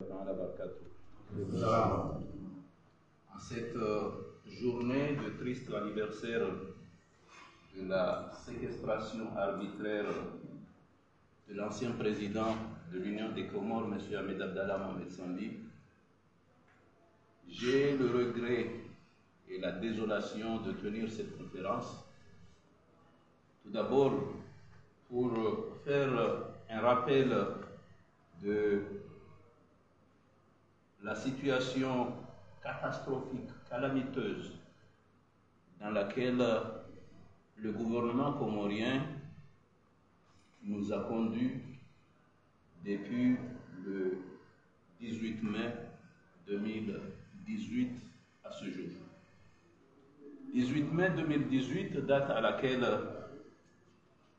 En cette journée de triste anniversaire de la séquestration arbitraire de l'ancien président de l'Union des Comores, M. Ahmed Abdallah Mohamed Sambi, j'ai le regret et la désolation de tenir cette conférence. Tout d'abord, pour faire un rappel de la situation catastrophique, calamiteuse, dans laquelle le gouvernement comorien nous a conduits depuis le 18 mai 2018 à ce jour. 18 mai 2018, date à laquelle,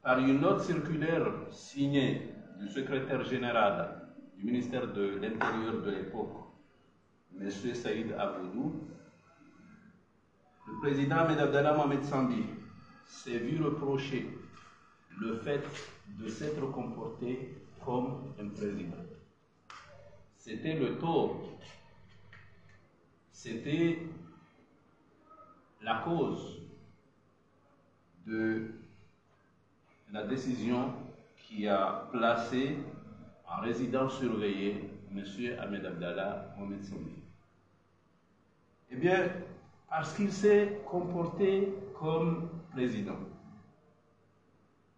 par une note circulaire signée du secrétaire général du ministère de l'Intérieur de l'époque, M. Saïd Aboudou, le président Ahmed Abdallah Mohamed Sambi s'est vu reprocher le fait de s'être comporté comme un président. C'était le tort, c'était la cause de la décision qui a placé en résidence surveillée M. Ahmed Abdallah Mohamed Sambi. Eh bien, parce qu'il s'est comporté comme président.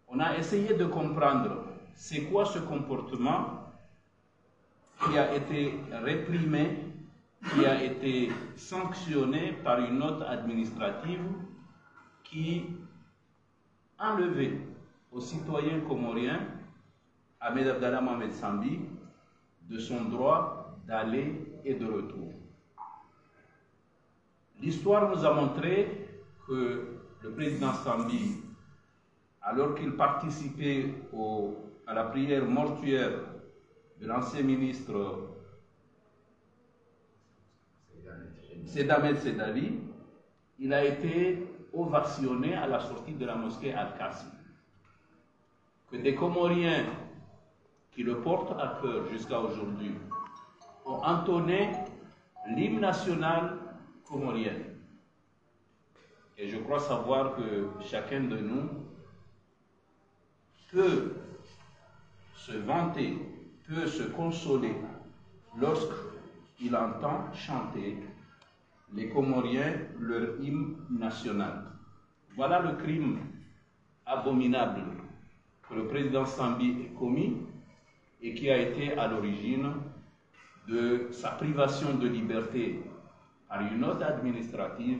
On a essayé de comprendre c'est quoi ce comportement qui a été réprimé, qui a été sanctionné par une note administrative qui enlevait aux citoyens comoriens Ahmed Abdallah Mohamed Sambi de son droit d'aller et de retour. L'histoire nous a montré que le président Sambi, alors qu'il participait à la prière mortuaire de l'ancien ministre Ahmed Sedali, il a été ovationné à la sortie de la mosquée Al-Qassim. Que des Comoriens qui le portent à cœur jusqu'à aujourd'hui ont entonné l'hymne national comorien. Et je crois savoir que chacun de nous peut se vanter, peut se consoler lorsqu'il entend chanter les Comoriens leur hymne national. Voilà le crime abominable que le président Sambi a commis et qui a été à l'origine de sa privation de liberté par une note administrative,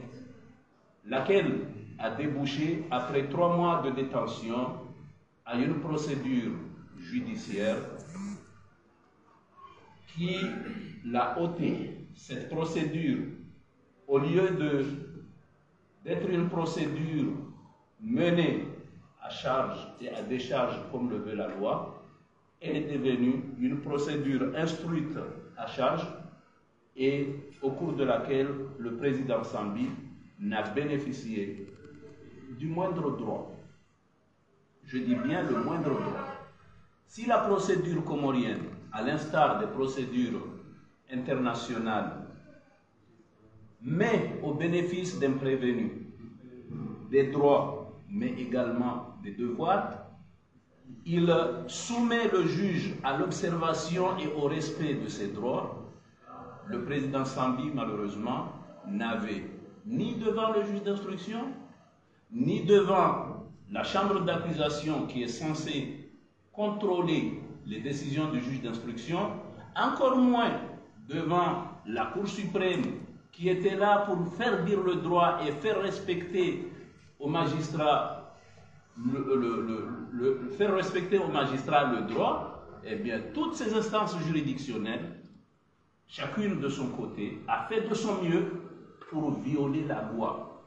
laquelle a débouché, après 3 mois de détention, à une procédure judiciaire qui l'a ôté. Cette procédure, au lieu d'être une procédure menée à charge et à décharge comme le veut la loi, elle est devenue une procédure instruite à charge et au cours de laquelle le président Sambi n'a bénéficié du moindre droit. Je dis bien le moindre droit. Si la procédure comorienne, à l'instar des procédures internationales, met au bénéfice d'un prévenu des droits, mais également des devoirs, il soumet le juge à l'observation et au respect de ses droits. Le président Sambi, malheureusement, n'avait ni devant le juge d'instruction, ni devant la chambre d'accusation qui est censée contrôler les décisions du juge d'instruction, encore moins devant la Cour suprême qui était là pour faire dire le droit et faire respecter aux magistrats le droit. Eh bien, toutes ces instances juridictionnelles, chacune de son côté, a fait de son mieux pour violer la loi.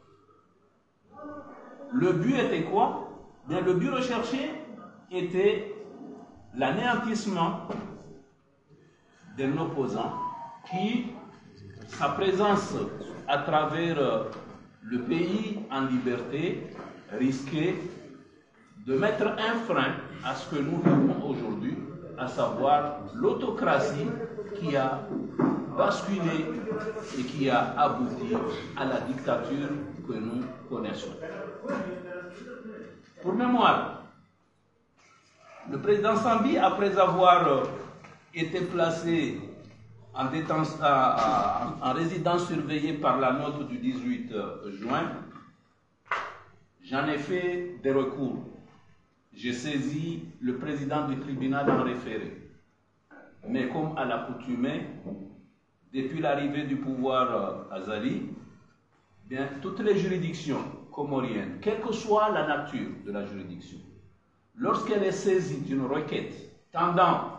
Le but était quoi? Bien, le but recherché était l'anéantissement d'un opposant qui, sa présence à travers le pays en liberté, risquait de mettre un frein à ce que nous vivons aujourd'hui, à savoir l'autocratie qui a basculé et qui a abouti à la dictature que nous connaissons. Pour mémoire, le président Sambi, après avoir été placé en résidence surveillée par la note du 18 juin, j'en ai fait des recours. J'ai saisi le président du tribunal en référé. Mais comme à l'accoutumée, depuis l'arrivée du pouvoir azali, bien, toutes les juridictions comoriennes, quelle que soit la nature de la juridiction, lorsqu'elle est saisie d'une requête tendant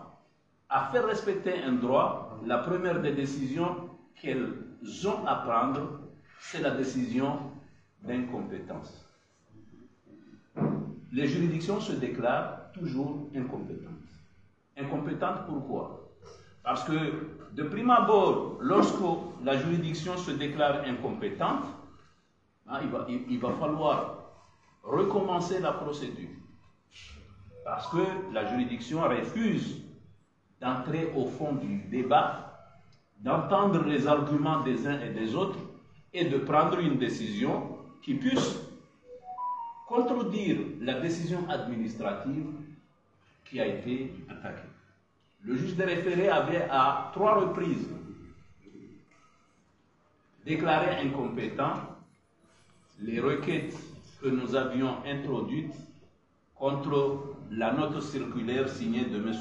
à faire respecter un droit, la première des décisions qu'elles ont à prendre, c'est la décision d'incompétence. Les juridictions se déclarent toujours incompétentes. Incompétentes pourquoi? Parce que de prime abord, lorsque la juridiction se déclare incompétente, il va falloir recommencer la procédure. Parce que la juridiction refuse d'entrer au fond du débat, d'entendre les arguments des uns et des autres et de prendre une décision qui puisse contredire la décision administrative qui a été attaquée. Le juge des référés avait à 3 reprises déclaré incompétent les requêtes que nous avions introduites contre la note circulaire signée de M.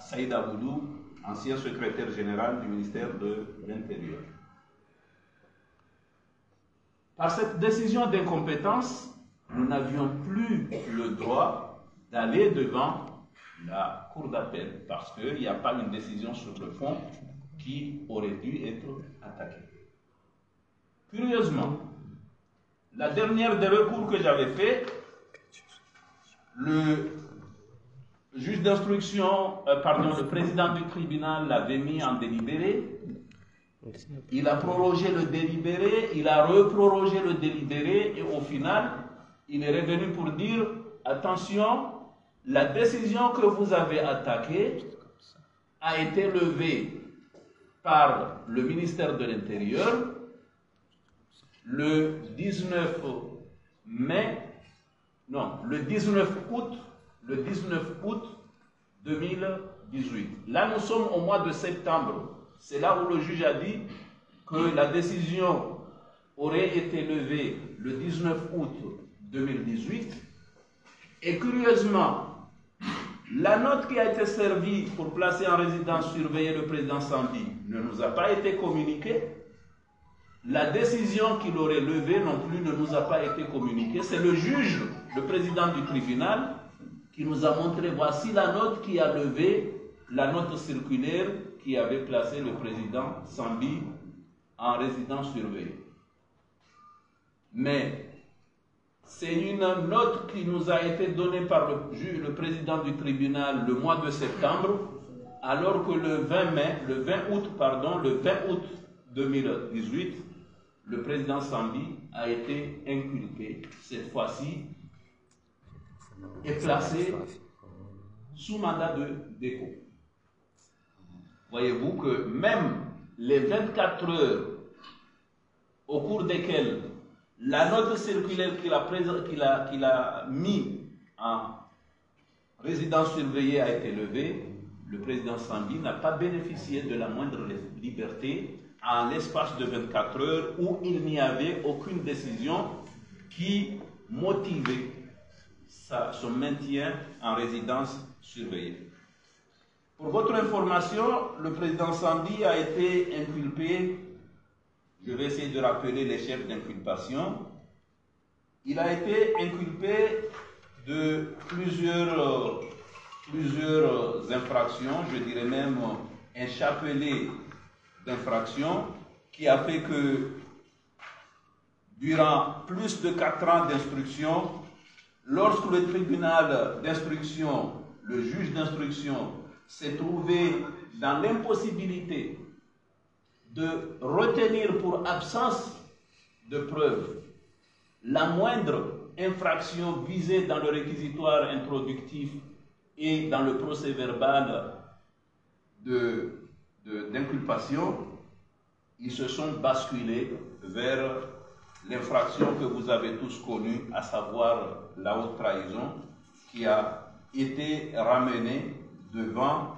Saïd Aboudou, ancien secrétaire général du ministère de l'Intérieur. Par cette décision d'incompétence, nous n'avions plus le droit d'aller devant la cour d'appel parce qu'il n'y a pas une décision sur le fond qui aurait dû être attaquée. Curieusement, la dernière des recours que j'avais fait, le juge d'instruction, le président du tribunal l'avait mis en délibéré. Il a prorogé le délibéré, il a reprorogé le délibéré et au final, il est revenu pour dire, attention, la décision que vous avez attaquée a été levée par le ministère de l'Intérieur le 19 août 2018. Là, nous sommes au mois de septembre. C'est là où le juge a dit que la décision aurait été levée le 19 août 2018. Et curieusement, la note qui a été servie pour placer en résidence surveillée le président Sambi ne nous a pas été communiquée. La décision qu'il aurait levée non plus ne nous a pas été communiquée. C'est le juge, le président du tribunal, qui nous a montré, voici la note qui a levé la note circulaire qui avait placé le président Sambi en résidence surveillée. Mais c'est une note qui nous a été donnée par le président du tribunal le mois de septembre, alors que le 20 août 2018, le président Sambi a été inculpé, cette fois-ci, et placé sous mandat de dépôt. Voyez-vous que même les 24 heures au cours desquelles la note circulaire qu'il a mis en résidence surveillée a été levée, le président Sambi n'a pas bénéficié de la moindre liberté en l'espace de 24 heures où il n'y avait aucune décision qui motivait son maintien en résidence surveillée. Pour votre information, le président Sambi a été inculpé, je vais essayer de rappeler les chefs d'inculpation, il a été inculpé de plusieurs infractions, je dirais même un chapelet d'infractions qui a fait que durant plus de 4 ans d'instruction, lorsque le tribunal d'instruction, le juge d'instruction, s'est trouvé dans l'impossibilité de retenir pour absence de preuves la moindre infraction visée dans le réquisitoire introductif et dans le procès verbal de d'inculpation, ils se sont basculés vers l'infraction que vous avez tous connue, à savoir la haute trahison, qui a été ramenée devant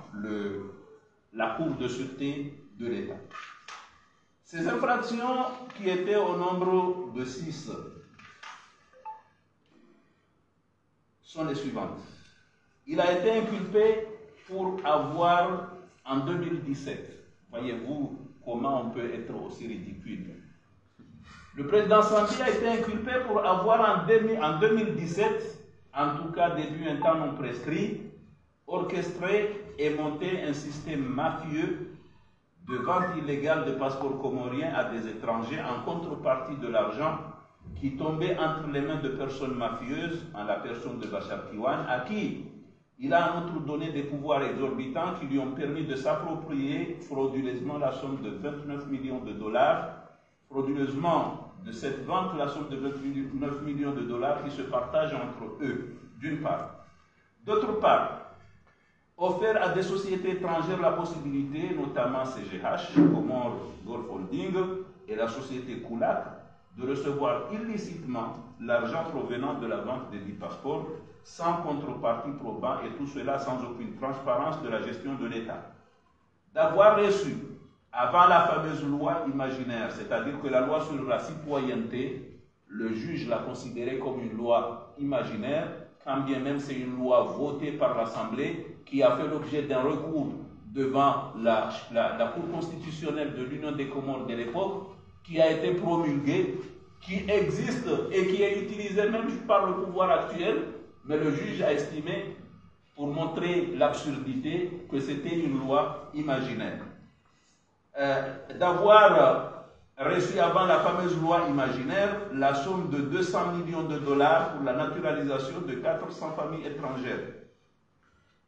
la Cour de sûreté de l'État. Ces infractions, qui étaient au nombre de 6, sont les suivantes. Il a été inculpé pour avoir, en 2017, voyez-vous comment on peut être aussi ridicule. Le président Sambi a été inculpé pour avoir en 2017, en tout cas depuis un temps non prescrit, orchestré et monté un système mafieux de vente illégale de passeports comoriens à des étrangers en contrepartie de l'argent qui tombait entre les mains de personnes mafieuses, en la personne de Bachar Kiwan, à qui il a en outre donné des pouvoirs exorbitants qui lui ont permis de s'approprier frauduleusement la somme de 29 millions de dollars, frauduleusement de cette vente la somme de 29 millions de dollars qui se partagent entre eux, d'une part. D'autre part, offert à des sociétés étrangères la possibilité, notamment CGH, Comore Golf Holding et la société Koulak, de recevoir illicitement l'argent provenant de la vente des 10 passeports, sans contrepartie probant, et tout cela sans aucune transparence de la gestion de l'État. D'avoir reçu, avant la fameuse loi imaginaire, c'est-à-dire que la loi sur la citoyenneté, le juge l'a considérée comme une loi imaginaire, quand bien même c'est une loi votée par l'Assemblée, qui a fait l'objet d'un recours devant la Cour constitutionnelle de l'Union des Comores de l'époque, qui a été promulguée, qui existe et qui est utilisée même par le pouvoir actuel, mais le juge a estimé, pour montrer l'absurdité, que c'était une loi imaginaire. D'avoir reçu avant la fameuse loi imaginaire la somme de 200 millions de dollars pour la naturalisation de 400 familles étrangères.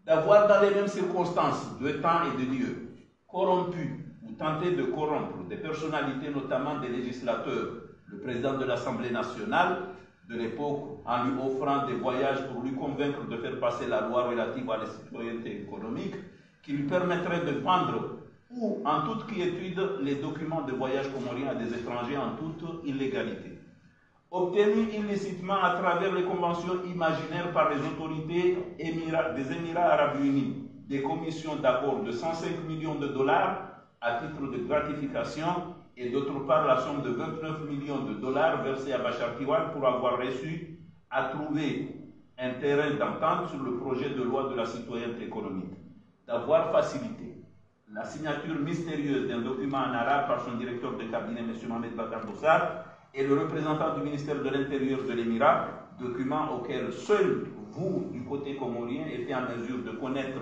D'avoir dans les mêmes circonstances, de temps et de lieu, corrompu ou tenté de corrompre des personnalités, notamment des législateurs, le président de l'Assemblée nationale de l'époque, en lui offrant des voyages pour lui convaincre de faire passer la loi relative à la citoyenneté économique, qui lui permettrait de vendre ou en toute quiétude les documents de voyage comoriens à des étrangers en toute illégalité. Obtenu illicitement à travers les conventions imaginaires par les autorités des Émirats arabes unis, des commissions d'accord de 105 millions de dollars à titre de gratification, et d'autre part la somme de 29 millions de dollars versée à Bachar Kiwan pour avoir réussi à trouver un terrain d'entente sur le projet de loi de la citoyenneté économique, d'avoir facilité la signature mystérieuse d'un document en arabe par son directeur de cabinet, M. Mohamed Bakar Boussar, et le représentant du ministère de l'Intérieur de l'Émirat, document auquel seul vous, du côté comorien, étiez en mesure de connaître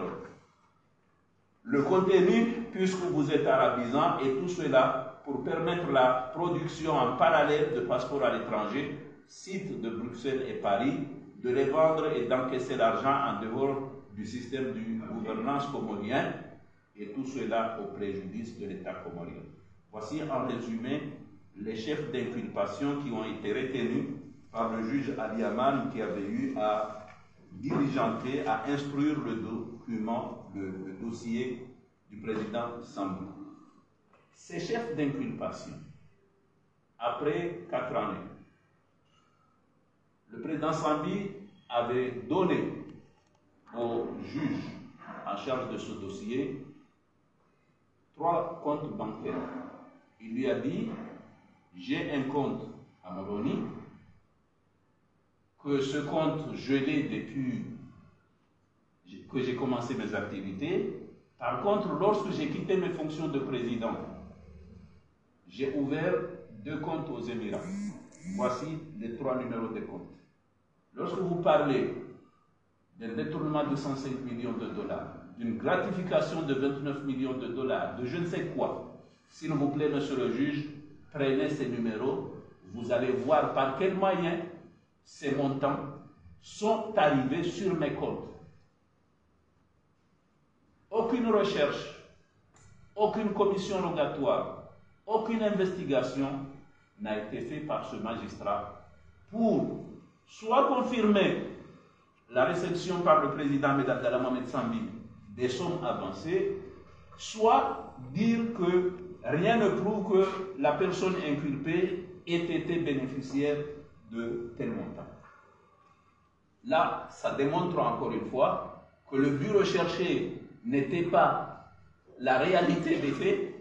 le contenu, puisque vous êtes arabisant, et tout cela pour permettre la production en parallèle de passeports à l'étranger, sites de Bruxelles et Paris, de les vendre et d'encaisser l'argent en dehors du système de gouvernance comorien, et tout cela au préjudice de l'État comorien. Voici en résumé les chefs d'inculpation qui ont été retenus par le juge Ali Aman, qui avait eu à diligenter, à instruire le document, le dossier du président Sambi. Ces chefs d'inculpation, après 4 années, le président Sambi avait donné au juge en charge de ce dossier 3 comptes bancaires. Il lui a dit: j'ai un compte à Moroni, que ce compte je l'ai depuis que j'ai commencé mes activités. Par contre, lorsque j'ai quitté mes fonctions de président, j'ai ouvert 2 comptes aux Émirats. Voici les 3 numéros de comptes. Lorsque vous parlez d'un détournement de 105 millions de dollars, d'une gratification de 29 millions de dollars, de je ne sais quoi, s'il vous plaît, monsieur le juge, prenez ces numéros, vous allez voir par quels moyens ces montants sont arrivés sur mes comptes. Aucune recherche, aucune commission rogatoire, aucune investigation n'a été faite par ce magistrat pour soit confirmer la réception par le président Ahmed Abdallah Mohamed Sambi des sommes avancées, soit dire que rien ne prouve que la personne inculpée ait été bénéficiaire de tel montant. Là, ça démontre encore une fois que le but recherché n'était pas la réalité des faits,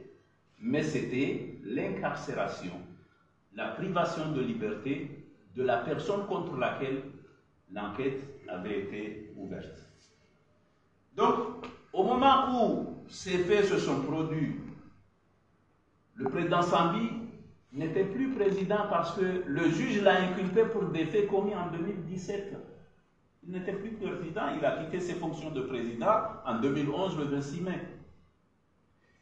mais c'était l'incarcération, la privation de liberté de la personne contre laquelle l'enquête avait été ouverte. Donc, au moment où ces faits se sont produits, le président Sambi n'était plus président parce que le juge l'a inculpé pour des faits commis en 2017. Il n'était plus président, il a quitté ses fonctions de président en 2011, le 26 mai.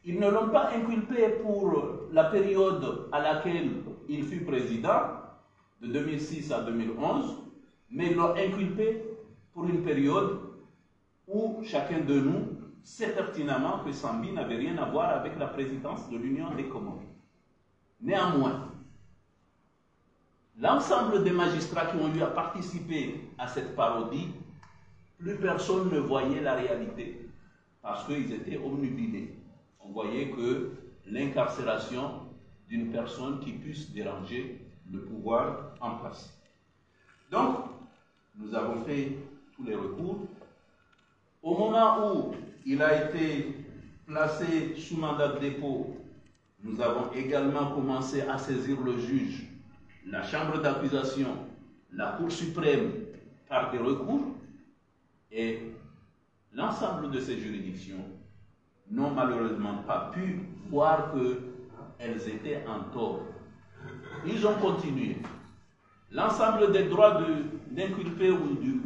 Ils ne l'ont pas inculpé pour la période à laquelle il fut président, de 2006 à 2011, mais ils l'ont inculpé pour une période où chacun de nous sait pertinemment que Sambi n'avait rien à voir avec la présidence de l'Union des Comores. Néanmoins, l'ensemble des magistrats qui ont eu à participer à cette parodie, plus personne ne voyait la réalité parce qu'ils étaient obnubilés. On voyait que l'incarcération d'une personne qui puisse déranger le pouvoir en place. Donc, nous avons fait tous les recours. Au moment où il a été placé sous mandat de dépôt, nous avons également commencé à saisir le juge, la chambre d'accusation, la Cour suprême par des recours, et l'ensemble de ces juridictions n'ont malheureusement pas pu voir qu'elles étaient en tort. Ils ont continué. L'ensemble des droits d'inculpé ou du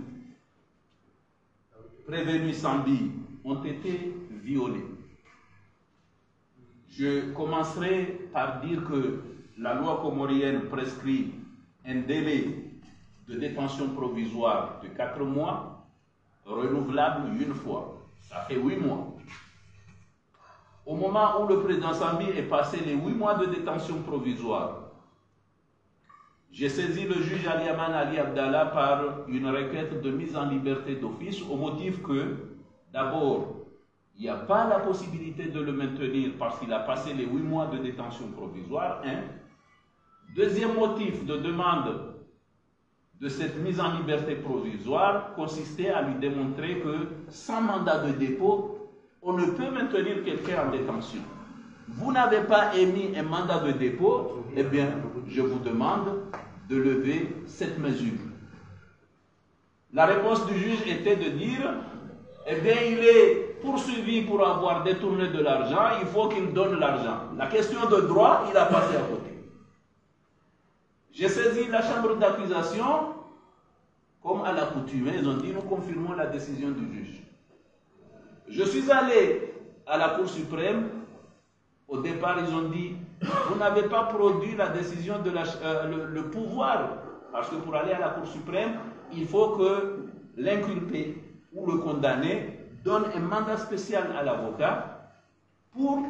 prévenu Sambi ont été violés. Je commencerai par dire que la loi comorienne prescrit un délai de détention provisoire de 4 mois, renouvelable une fois. Ça fait 8 mois. Au moment où le président Sambi est passé les 8 mois de détention provisoire, j'ai saisi le juge Aliaman Ali Abdallah par une requête de mise en liberté d'office au motif que, d'abord, il n'y a pas la possibilité de le maintenir parce qu'il a passé les 8 mois de détention provisoire. Deuxième motif de demande de cette mise en liberté provisoire consistait à lui démontrer que sans mandat de dépôt, on ne peut maintenir quelqu'un en détention. Vous n'avez pas émis un mandat de dépôt, eh bien, je vous demande de lever cette mesure. La réponse du juge était de dire, eh bien, il est poursuivi pour avoir détourné de l'argent, il faut qu'il donne l'argent. La question de droit, il a passé à côté. J'ai saisi la chambre d'accusation, comme à l'accoutumée, ils ont dit, nous confirmons la décision du juge. Je suis allé à la Cour suprême. Au départ, ils ont dit, vous n'avez pas produit la décision de le pouvoir, parce que pour aller à la Cour suprême, il faut que l'inculpé ou le condamné donne un mandat spécial à l'avocat pour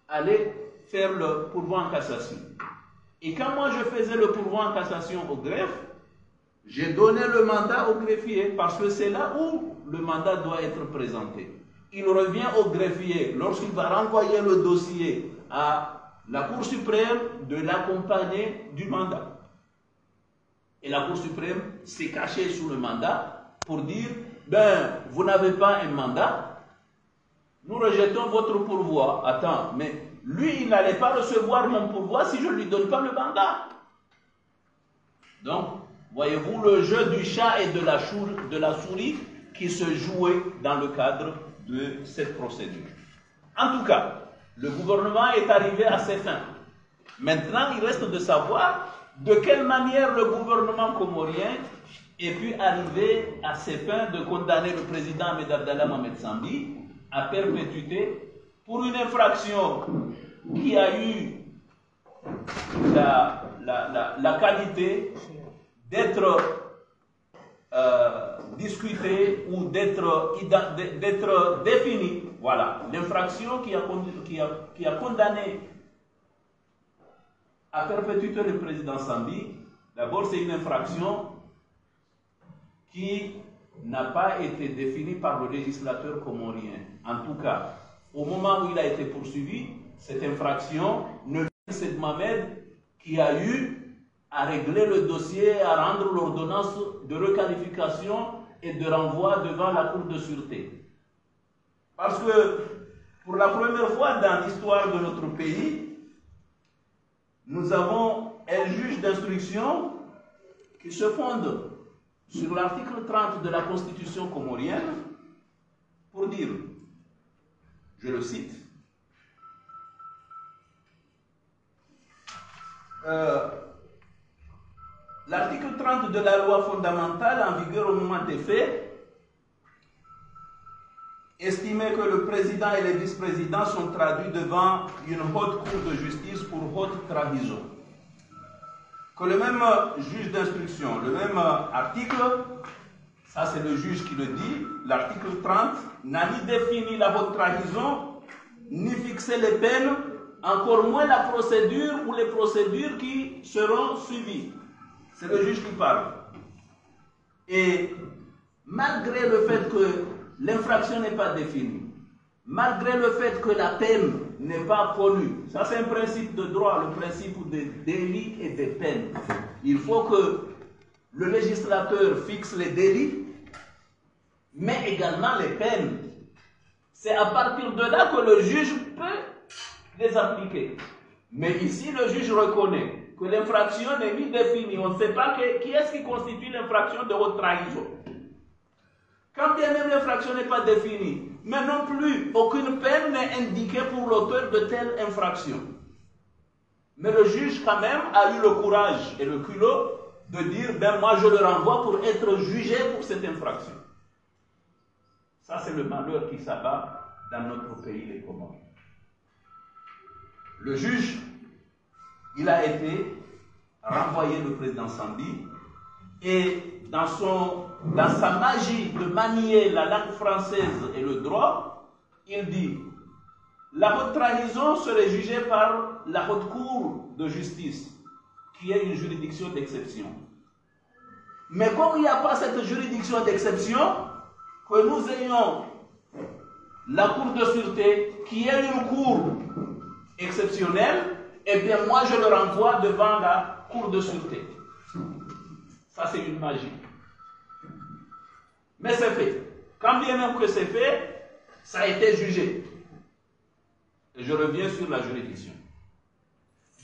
aller faire le pourvoi en cassation. Et quand moi je faisais le pourvoi en cassation au greffe, j'ai donné le mandat au greffier, parce que c'est là où le mandat doit être présenté. Il revient au greffier, lorsqu'il va renvoyer le dossier à la Cour suprême, de l'accompagner du mandat. Et la Cour suprême s'est cachée sous le mandat pour dire, ben, vous n'avez pas un mandat, nous rejetons votre pourvoi. Attends, mais lui, il n'allait pas recevoir mon pourvoi si je ne lui donne pas le mandat. Donc, voyez-vous le jeu du chat et de la souris qui se jouait dans le cadre de cette procédure. En tout cas, le gouvernement est arrivé à ses fins. Maintenant, il reste de savoir de quelle manière le gouvernement comorien ait pu arriver à ses fins de condamner le président Ahmed Abdallah Mohamed Sambi à perpétuité pour une infraction qui a eu la qualité d'être discuté ou d'être défini. Voilà, l'infraction qui a condamné à perpétuité le président Sambi. D'abord, c'est une infraction qui n'a pas été définie par le législateur comorien. En tout cas, au moment où il a été poursuivi, cette infraction ne c'est Mohamed qui a eu à régler le dossier, à rendre l'ordonnance de requalification et de renvoi devant la Cour de sûreté. Parce que pour la première fois dans l'histoire de notre pays, nous avons un juge d'instruction qui se fonde sur l'article 30 de la Constitution comorienne pour dire, je le cite, l'article 30 de la loi fondamentale en vigueur au moment des faits estimait que le président et les vice-présidents sont traduits devant une haute cour de justice pour haute trahison. Que le même juge d'instruction, le même article, ça c'est le juge qui le dit, l'article 30, n'a ni défini la haute trahison, ni fixé les peines, encore moins la procédure ou les procédures qui seront suivies. C'est le juge qui parle. Et malgré le fait que l'infraction n'est pas définie, malgré le fait que la peine n'est pas connue, ça c'est un principe de droit, le principe des délits et des peines. Il faut que le législateur fixe les délits, mais également les peines. C'est à partir de là que le juge peut les appliquer. Mais ici, le juge reconnaît que l'infraction n'est ni définie. On ne sait pas qui est-ce qui constitue l'infraction de haute trahison. Quand bien même l'infraction n'est pas définie, mais non plus aucune peine n'est indiquée pour l'auteur de telle infraction. Mais le juge quand même a eu le courage et le culot de dire, ben moi je le renvoie pour être jugé pour cette infraction. Ça c'est le malheur qui s'abat dans notre pays, les Comores. Le juge, il a été renvoyé, le président Sambi, et dans sa magie de manier la langue française et le droit, il dit la haute trahison serait jugée par la haute cour de justice, qui est une juridiction d'exception. Mais comme il n'y a pas cette juridiction d'exception, que nous ayons la cour de sûreté, qui est une cour exceptionnelle, eh bien moi je le renvoie devant la cour de sûreté. Ça c'est une magie. Mais c'est fait. Quand bien même que c'est fait, ça a été jugé. Et je reviens sur la juridiction.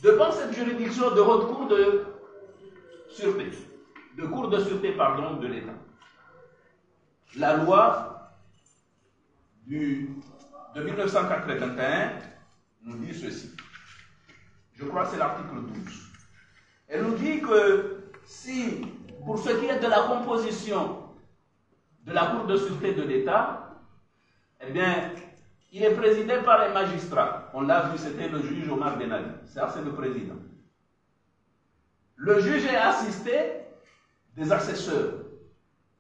Devant cette juridiction de haute cour de sûreté, de l'État, la loi de 1981 nous dit ceci. Je crois que c'est l'article 12. Elle nous dit que si, pour ce qui est de la composition de la Cour de sûreté de l'État, eh bien, il est présidé par un magistrat. On l'a vu, c'était le juge Omar Ben Ali. Ça, c'est le président. Le juge est assisté des assesseurs.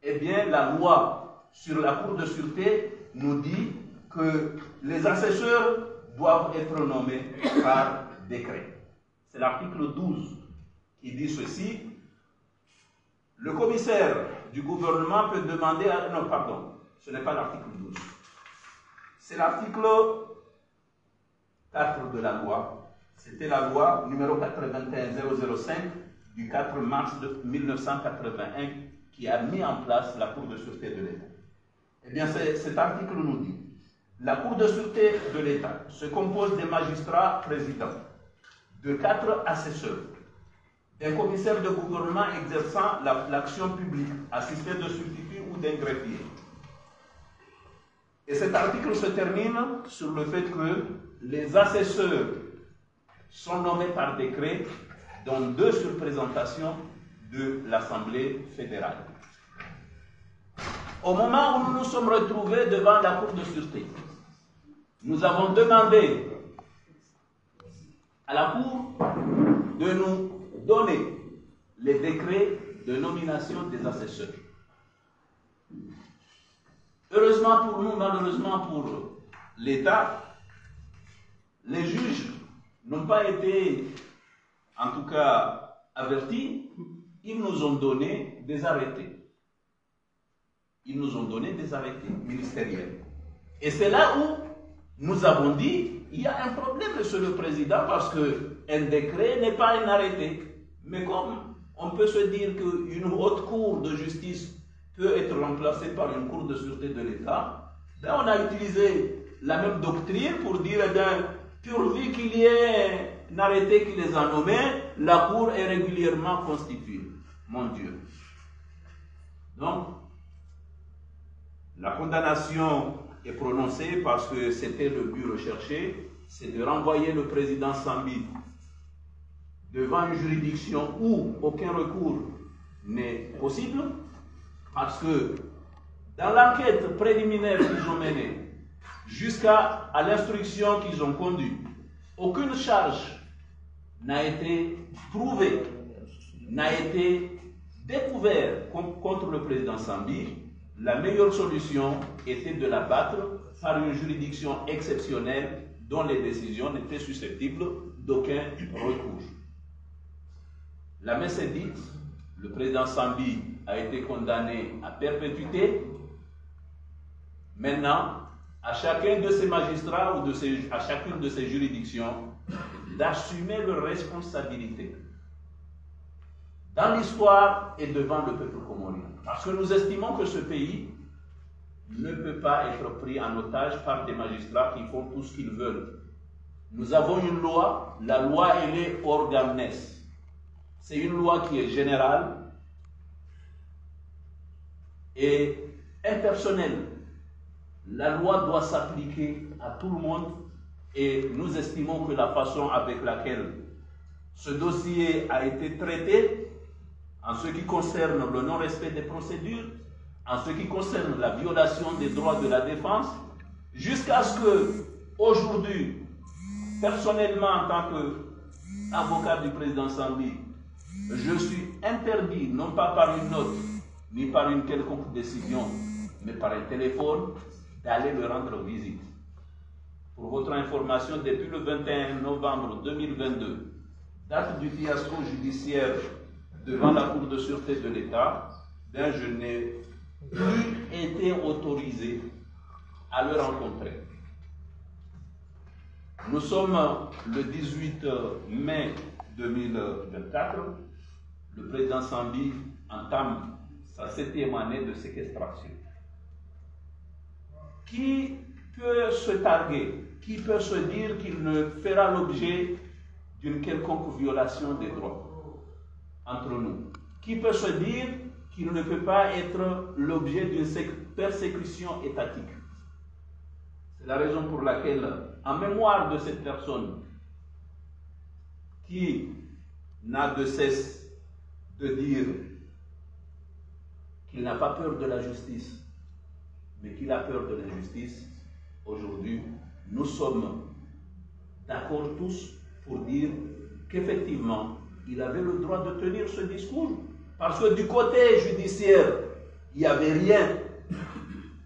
Eh bien, la loi sur la Cour de sûreté nous dit que les assesseurs doivent être nommés par décret. C'est l'article 12 qui dit ceci. Le commissaire du gouvernement peut demander à... Non, pardon, ce n'est pas l'article 12. C'est l'article 4 de la loi. C'était la loi numéro 81005 du 4 mars 1981 qui a mis en place la Cour de sûreté de l'État. Eh bien, cet article nous dit la Cour de sûreté de l'État se compose des magistrats présidents, de 4 assesseurs, d'un commissaire de gouvernement exerçant l'action publique, assisté de substitut ou d'un greffier. Et cet article se termine sur le fait que les assesseurs sont nommés par décret, dont 2 sur présentation de l'Assemblée fédérale. Au moment où nous nous sommes retrouvés devant la Cour de sûreté, nous avons demandé à la Cour de nous donner les décrets de nomination des assesseurs. Heureusement pour nous, malheureusement pour l'État, les juges n'ont pas été, en tout cas, avertis. Ils nous ont donné des arrêtés. Ils nous ont donné des arrêtés ministériels. Et c'est là où nous avons dit, il y a un problème, Monsieur le Président, parce qu'un décret n'est pas un arrêté. Mais comme on peut se dire qu'une haute cour de justice peut être remplacée par une cour de sûreté de l'État, ben on a utilisé la même doctrine pour dire, eh bien, pourvu qu'il y ait un arrêté qui les a nommés, la cour est régulièrement constituée. Mon Dieu. Donc, la condamnation est prononcée parce que c'était le but recherché, c'est de renvoyer le président Sambi devant une juridiction où aucun recours n'est possible, parce que dans l'enquête préliminaire qu'ils ont menée, jusqu'à l'instruction qu'ils ont conduite, aucune charge n'a été trouvée, n'a été découverte contre le président Sambi. La meilleure solution était de l'abattre par une juridiction exceptionnelle dont les décisions n'étaient susceptibles d'aucun recours. La messe est dite, le président Sambi a été condamné à perpétuité. Maintenant, à chacun de ces magistrats ou à chacune de ces juridictions d'assumer leurs responsabilités dans l'histoire et devant le peuple comorien. Parce que nous estimons que ce pays ne peut pas être pris en otage par des magistrats qui font tout ce qu'ils veulent. Nous avons une loi, la loi elle est organes. C'est une loi qui est générale et impersonnelle. La loi doit s'appliquer à tout le monde et nous estimons que la façon avec laquelle ce dossier a été traité, en ce qui concerne le non-respect des procédures, en ce qui concerne la violation des droits de la défense, jusqu'à ce que, aujourd'hui, personnellement, en tant qu'avocat du président Sambi, je suis interdit, non pas par une note, ni par une quelconque décision, mais par un téléphone, d'aller le rendre visite. Pour votre information, depuis le 21 novembre 2022, date du fiasco judiciaire devant la Cour de sûreté de l'État, ben je n'ai plus été autorisé à le rencontrer. Nous sommes le 18 mai 2024. Le président Sambi entame sa 7e année de séquestration. Qui peut se targuer, qui peut se dire qu'il ne fera l'objet d'une quelconque violation des droits entre nous? Qui peut se dire qu'il ne peut pas être l'objet d'une persécution étatique? C'est la raison pour laquelle, en mémoire de cette personne qui n'a de cesse de dire qu'il n'a pas peur de la justice, mais qu'il a peur de l'injustice, aujourd'hui, nous sommes d'accord tous pour dire qu'effectivement, il avait le droit de tenir ce discours. Parce que du côté judiciaire, il n'y avait rien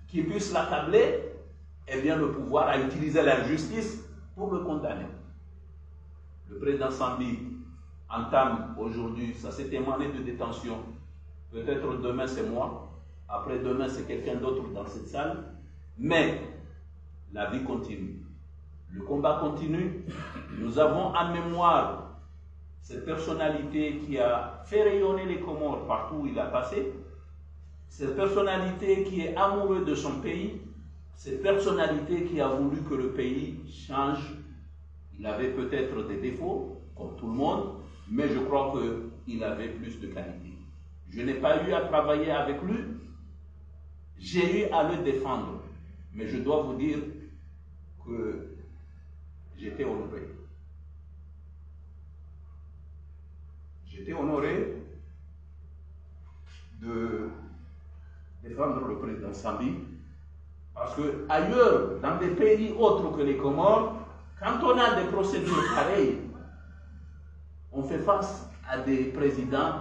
qui puisse l'accabler. Eh bien, le pouvoir a utilisé l'injustice pour le condamner. Le président Sambi entame aujourd'hui sa 7e année de détention. Peut-être demain c'est moi, après-demain c'est quelqu'un d'autre dans cette salle. Mais la vie continue. Le combat continue. Nous avons en mémoire cette personnalité qui a fait rayonner les Comores partout où il a passé, cette personnalité qui est amoureuse de son pays, cette personnalité qui a voulu que le pays change. Il avait peut-être des défauts, comme tout le monde, mais je crois qu'il avait plus de qualité. Je n'ai pas eu à travailler avec lui, j'ai eu à le défendre, mais je dois vous dire que j'étais honoré. J'étais honoré de défendre le président Sambi, parce que ailleurs, dans des pays autres que les Comores, quand on a des procédures pareilles, on fait face à des présidents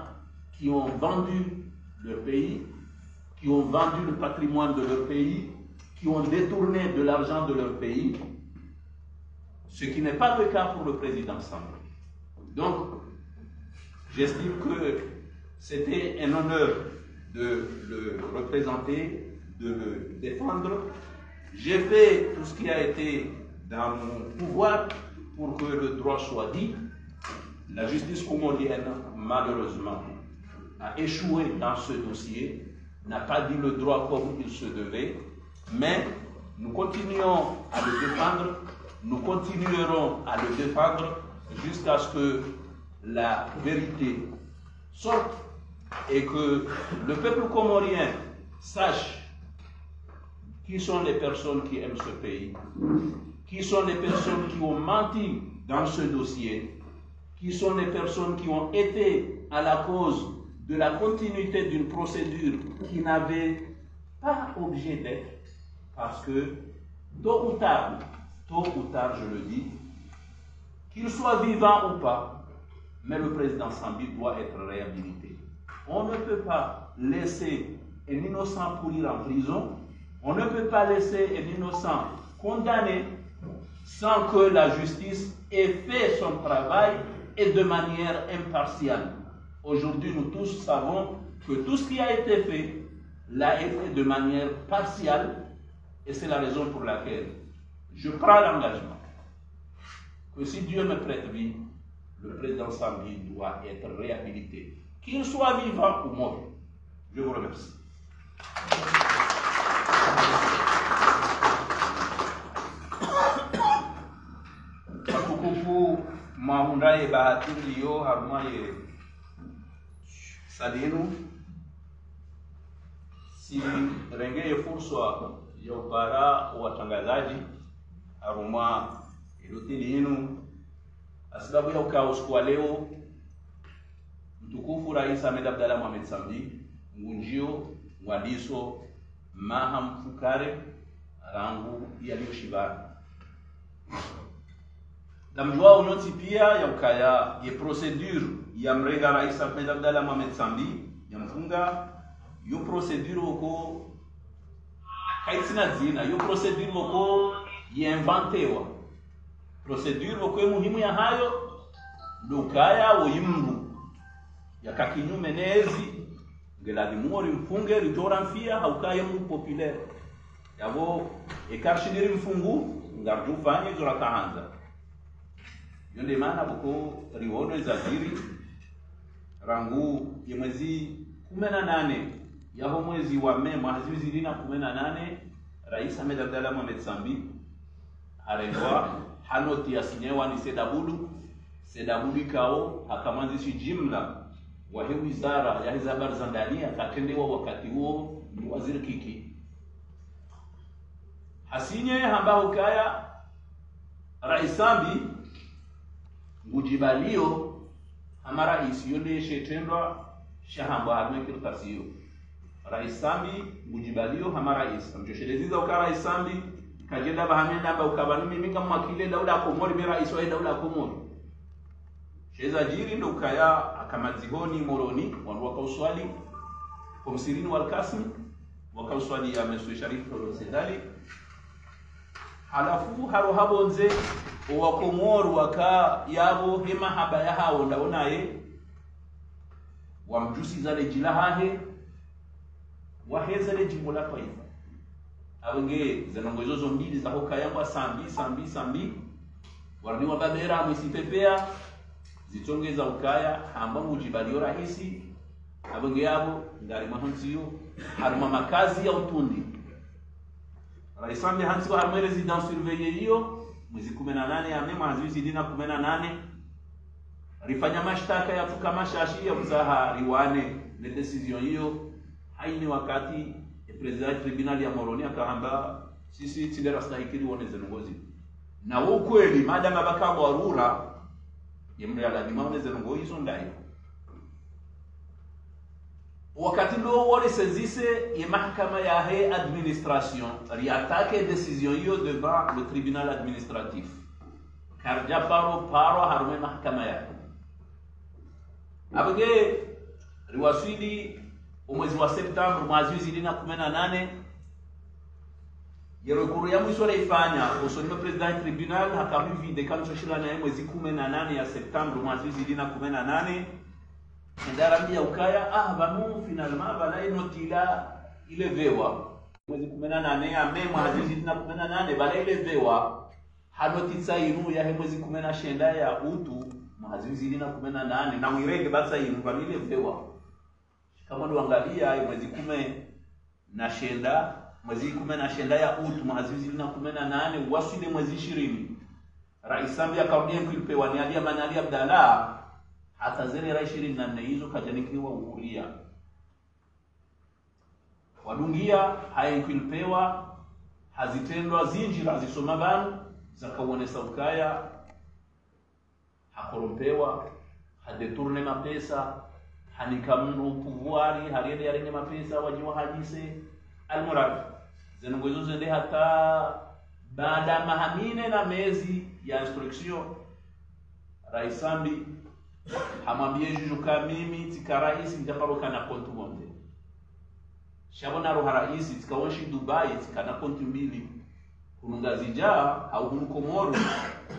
qui ont vendu leur pays, qui ont vendu le patrimoine de leur pays, qui ont détourné de l'argent de leur pays, ce qui n'est pas le cas pour le président Sambi. Donc, j'estime que c'était un honneur de le représenter, de le défendre. J'ai fait tout ce qui a été dans mon pouvoir pour que le droit soit dit. La justice comorienne, malheureusement, a échoué dans ce dossier, n'a pas dit le droit comme il se devait, mais nous continuons à le défendre, nous continuerons à le défendre jusqu'à ce que la vérité sorte et que le peuple comorien sache qui sont les personnes qui aiment ce pays, qui sont les personnes qui ont menti dans ce dossier, qui sont les personnes qui ont été à la cause de la continuité d'une procédure qui n'avait pas objet d'être, parce que tôt ou tard, je le dis, qu'il soit vivant ou pas, mais le président Sambi doit être réhabilité. On ne peut pas laisser un innocent pourrir en prison, on ne peut pas laisser un innocent condamné sans que la justice ait fait son travail et de manière impartiale. Aujourd'hui, nous tous savons que tout ce qui a été fait l'a été de manière partiale et c'est la raison pour laquelle je prends l'engagement que si Dieu me prête vie, le président Sambi doit être réhabilité, qu'il soit vivant ou mort. Je vous remercie. Matukufu mahundaye bahatiri yo harumaye sadinu si rengeye fursa ya upara watangazaji haruma ilotili yenu asibabu ya ukaos kwa leo mtukufu Rais Ahmed Abdallah Mohamed Sambi ngunjio mwadiso maham fukare rangu yaliyoshibana damjua unoti pia ya ukaya ye procedure ya mrega Rais Ahmed Abdallah Mohamed Sambi ya mfunga yo procedure ko kaitina zina yo procedure ko yenvantewa procedure ko muhimu ya hayo lukaya oyimru ya kakinyume nezi ngela dimori mfunge ritora mfia haukaye mu populaire yabo ekarshidiri mfungu ngarju fanye zora kahanza yonde maana buko riwono zaziri rangu ya mwezi 18 yaho mwezi wa Mei mwezi 2018 Rais Ahmed Abdallah Mohamed Sambi harengwa hanoti yasinyewa ni sedabulu kao hakamanzishi jimla wa hii wizara ya hizi habari za ndani akatendewa wakati huo ni waziri Kiki hasinye ambao kaya Rais Sambi ngujibalio amara rais yonde shetendwa shahamba harme kirtasiyo Rais Sambi ngujibalio amara rais amjosheleza ukara Rais Sambi kajenda bahamenda ba ukabani mimi kama makile Daula Komori mera rais wa Daula Komori sheza jiri ndo kaya akamazihoni moroni wanwa kwa uswali komsirini wal Kasim wakauswali ya Mr. Sharif Sedali halafu haro habonze wakomoru waka yabo hema haba ya hao ndaonaye wamjusi zale jilahahe wahezele jimbola taifa abenge zanongozo mbili za hoka yangwa sambi warniwa babera mwisipepea zitongeza ukaya hamba mujibaliyo rahisi abenge yabo ngari mahanziyo haruma makazi ya utundi Rais Sambi hansi wa haruma residence surveillée hiyo mwezi 18 ya Mei mwezi 2018 rifanya mashtaka ya fukamashashi ya mzaha riwane na decision hiyo haini wakati president tribunal ya Moroni akahamba sisi tindera stahikiri woneze ngozi na ukweli madama bakabwa rura yemre lazima woneze ngozi hizo ndai wakati ndo wale sezise ya mahakama ya he administration riatake decision hiyo devant le tribunal administratif karja paro harume mahakama ya abage riwasili mwezi wa Septemba mwezi 2018 yerekuru ya mwisho ifanya usoni president tribunal hakabivi de kancho shilana ya mwezi 18 ya Septemba mwezi 2018 ndarambia ukaya banu finalement bala inotila ile vewa mwezi 18 ya Mei mwezi 2018 bala ile vewa hanotitsa inu ya mwezi 19 ya utu mahazizili na 18 na mwirege basa inu vanile vewa kama nduangalia mwezi 19 mwezi 19 ya utu mahazizili na 18 wasile mwezi 20 Rais Samia akarudia kulipewa ni Ali Manali Abdalla hata zile ra 24 hizo kajanikiwa uhuria wadungia haikulipewa hazitendwa zinjira zisoma banu zakawonesa ukaya hakorompewa hadetourne mapesa hanikamnu pouvoir hariende yarenye mapesa wajiwa hadise almurad zenongozo zende hata baada mahamine na mezi ya instruction Rais Sambi hamwambie jujuka mimi tika rais ndaparoka na kontu mwamde shabona roha rais tikawashi Dubai tika na kontu mbili kunungazija au Komoro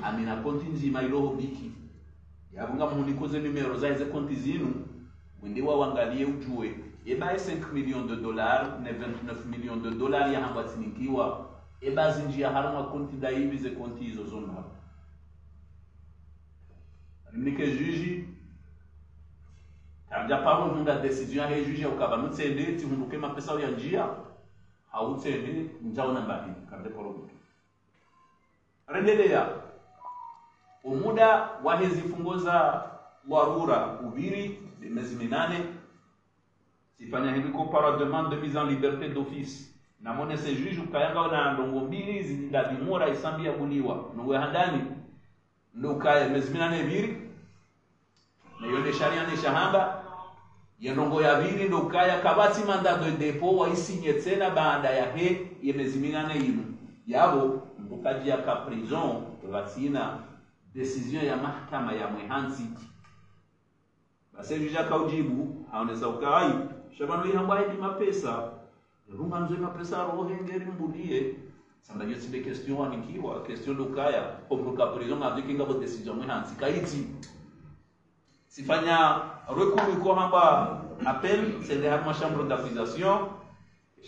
amina konti nzima iroho biki yabunga muhunikoze numero zaize konti zinu wende waangalie ujue eba 5 millions de dollars na 29 millions de dollars ya hambatinikiwa eba zinjia harama konti daivi ze konti hizo zona nike juji kabja paro hunda decision ya juji ukaba nutsende ti hunduke mapesa ya njia hautsende njao namba hii kabja paro rendelea umuda wahezi fungoza warura ubiri de mezi 8 sifanya hivi ko para demande de mise en liberté d'office na mone se juge ukayanga na ndongo mbili zindadimura isambi ya buliwa nungwe handani ndo kaya mezi 8 biri na yone sharia ne shahamba ya ndongo ya biri ndo kaya kabati mandat de dépôt wa isinye tena baada ya he ya mezi 8 inu yabo mbukaji ya ka prison vatina decision ya mahakama ya mwehanzi basi juja kaujibu haoneza ukai shabano ihamba hidi mapesa runga nzo mapesa roho ngeri mbulie samba yo tsinde question anikiwa question lokaya comme ka prison avec ngabo decision mwehanzi kaiti sifanya recours ko hamba appel c'est de la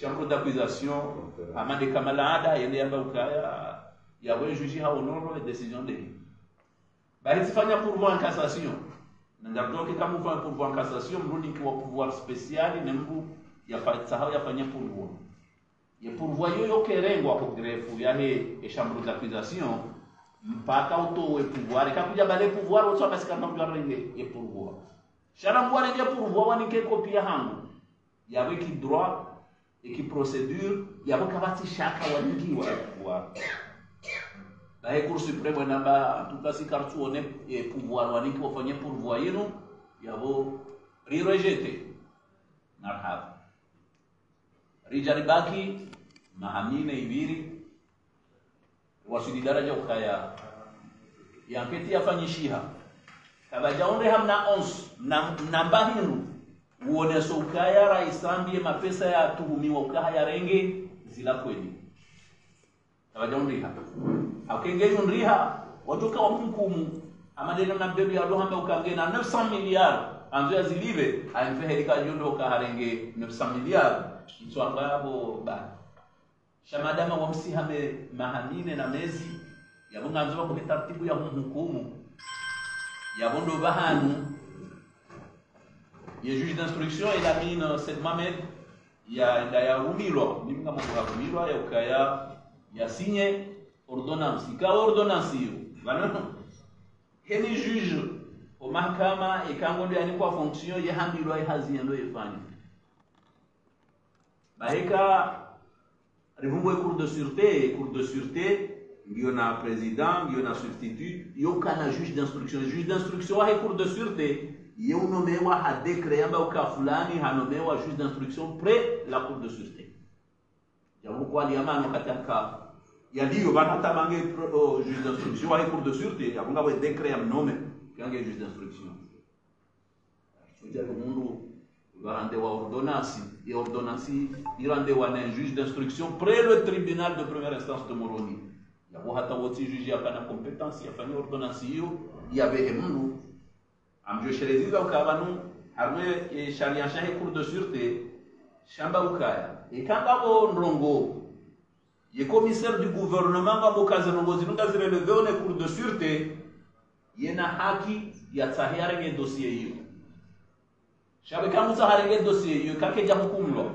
chambre d'accusation amande kamalada yende yamba ukaya ya wewe juji haonoro et décision de bahati fanya pourvoi en cassation ndandoke kama ufanya pourvoi en cassation mrudi kwa pouvoir spécial na mbu yafanya pourvoi ya pourvoi yoyo kerengwa kwa greffe ya he chambre d'accusation mpaka utowe pouvoir kakuja bale pouvoir wote wapasikana mtu arenge ya pourvoi shara mbwa renge pourvoi wanike kopia hangu ya wiki droit et qui procédure ya wakabati shaka wanikiwa pouvoir la Cour suprême namba en tout cas si kartu one et pouvoir waniki wafanye pourvoi yenu yabo rejeter narhab rijaribaki mahamine ibiri wasidi daraja ukaya ya keti yafanyishiha kabajaonde hamna ons namba hinu uone so ukaya raisambie mapesa ya tuhumiwa ukaya renge zila kweli kabajaonde hapa akengeni nriha watoka wa mkumu amadena na mbele ya dohamba ukangena 900 milliards anzo yazilive aimfeheka jondo ka harenge 900 milliards itwanga yabo ba shamadama wa msihame mahamine na mezi yabunga anzo ko taratibu ya mhukumu yabondo bahanu ya juge d'instruction et la mine Said Mohamed ya umilwa nimga mwa umilwa ya ukaya ya signé ordonnance ka ordonnance hiyo bana heni juge o mahakama ikangondo yani kwa fonction ya hambilwa haziendo ifanye baheka rivumbo cour de sûreté ndio na président ndio na substitut yoka na juge d'instruction wa cour de sûreté yeu nomewa ha décret amba uka fulani hanomewa juge d'instruction près la cour de sûreté jamu kwa liamano kataka yaliyo banata mange juge d'instruction wa cour de sûreté yakunga we décret am nome kange juge d'instruction ndio mundu barande wa ordonnance et ordonnance irande wa un juge d'instruction près le tribunal de première instance de Moroni yabo hata woti juge akana compétence ya fanya ordonnance hiyo ya behemunu amjo shereziza ukabanu harwe sharia shahe cour de sûreté shamba ukaya ikanga bo ndrongo le commissaire du gouvernement wa bokazi nongozi nunga zirelevé on cour de sûreté yena haki ya tahiarenge dossier hiyo shabe kama tahiarenge dossier hiyo kake ja hukumlo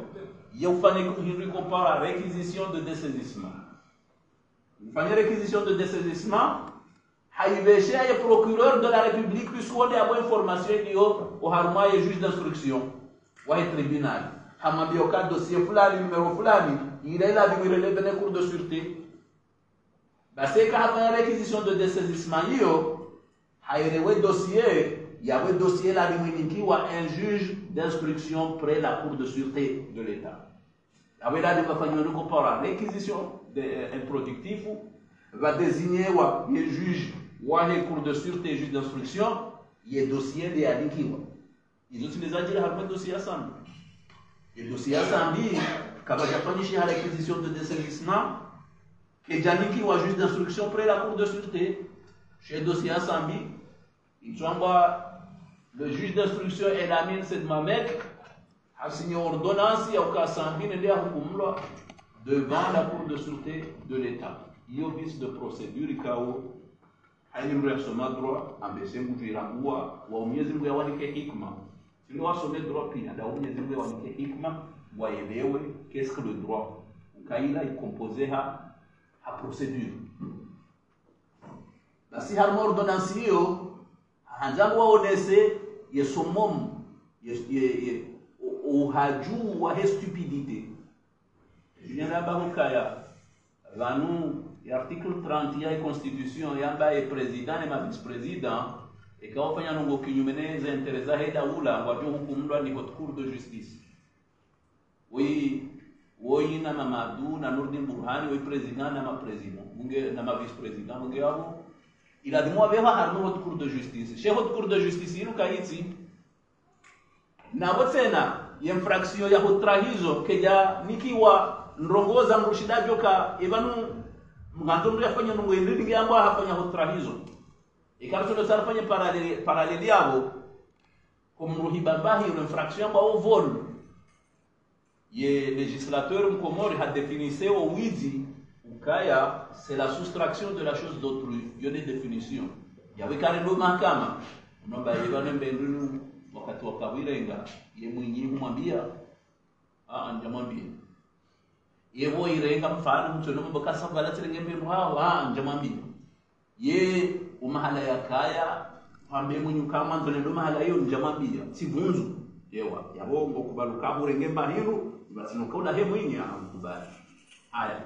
ya ufanye compara réquisition de dessaisissement ufanye réquisition de dessaisissement haibeshe ya procureur de la république puisqu'on a bonne information hiyo au harma ya juge d'instruction wa tribunal hamabio ka dossier fulani numéro fulani il a relève dans cour de sûreté basi ka hafanya réquisition de dessaisissement hiyo hairewe dossier ya we dossier la liminikiwa un juge d'instruction près la cour de sûreté de l'état avec la défense de compara réquisition improductif va désigner le juge ou les cours de sûreté juge d'instruction il dossier de alikiwa ils utilisent dire harma dossier ensemble le dossier ensemble kama jafanyisha réquisition de dessaisissement que janiki wa juge d'instruction près la cour de sûreté chez dossier ensemble il le juge d'instruction et la mine c'est Mamed a signé ordonnance au cas Sambine et hukumlwa devant la cour de sûreté de l'état il y a vice de procédure ikao haini mreasoma droit ambese ngujirangua wa Mwenyezi Mungu yawanike hikma sio wasome droit pia da Mwenyezi Mungu yawanike hikma waelewe qu'est-ce que le droit ukaila icomposer ha procédure basi harma ordonnance hiyo hanzangu waonese yesomom uhaju wa stupidité jina bakaya vanu article 30 ya constitution yamba e président et ma vice-président et quand on fait un kinyume za interesa heda ula ngwajo hukumlwa ni haute cour de justice oui na Mamadou na Nurdin Burhani oui président na ma président munge na ma vice-président munge yabo il a dit moi vers harno haute cour de justice chez haute cour de justice inu kaiti na botena infraction ya hotrahizo keja nikiwa ndrongoza mrushidaji oka evanu mgandondo yafanya nungwendini ngiamba hafanya hotrahizo ikarto sarfanya paraleli yabo kumruhibambahi une infraction ba au vol ye législateur mkomori ha définissé au wizi ukaya c'est la soustraction de la chose d'autrui yone définition yawe kare ndo mahakama nomba yebane mbendunu wakati wa kawirenga ye mwenyewe kumwambia njamwambia yevo irenga mfano mtu nomba kasabala tirenge mbendo hawa njamwambia ye umahala ya kaya pambe mwenyu kama ndo mahala hiyo njamwambia sivunzu yewa yabongo kubaluka burenge mbahiru batinokoda he mwenye amkubali haya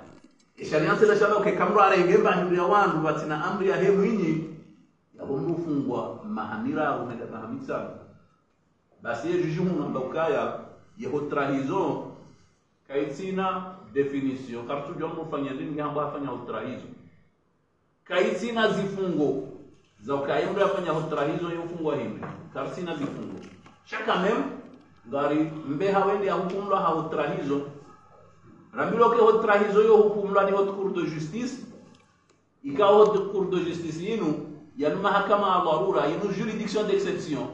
isharianse la shaba ukekamro arenge mbahiru ya wandu batina amri ya he mwenye yabongo fungwa mahamira umeda mahamisa basi ye juju namba ukaya yeho trahison kaitina definition kartu jomo fanya nini ngamba afanya utrahizo kaitina zifungo za ukayendo afanya utrahizo yofungwa hivi karsina zifungo chaka mem ngari mbeha wende hukumlwa ha utrahizo rambilo ke utrahizo yo hukumlwa ni haute cour de justice ikawa haute cour de justice yinu ya mahakama ya dharura yinu juridiction d'exception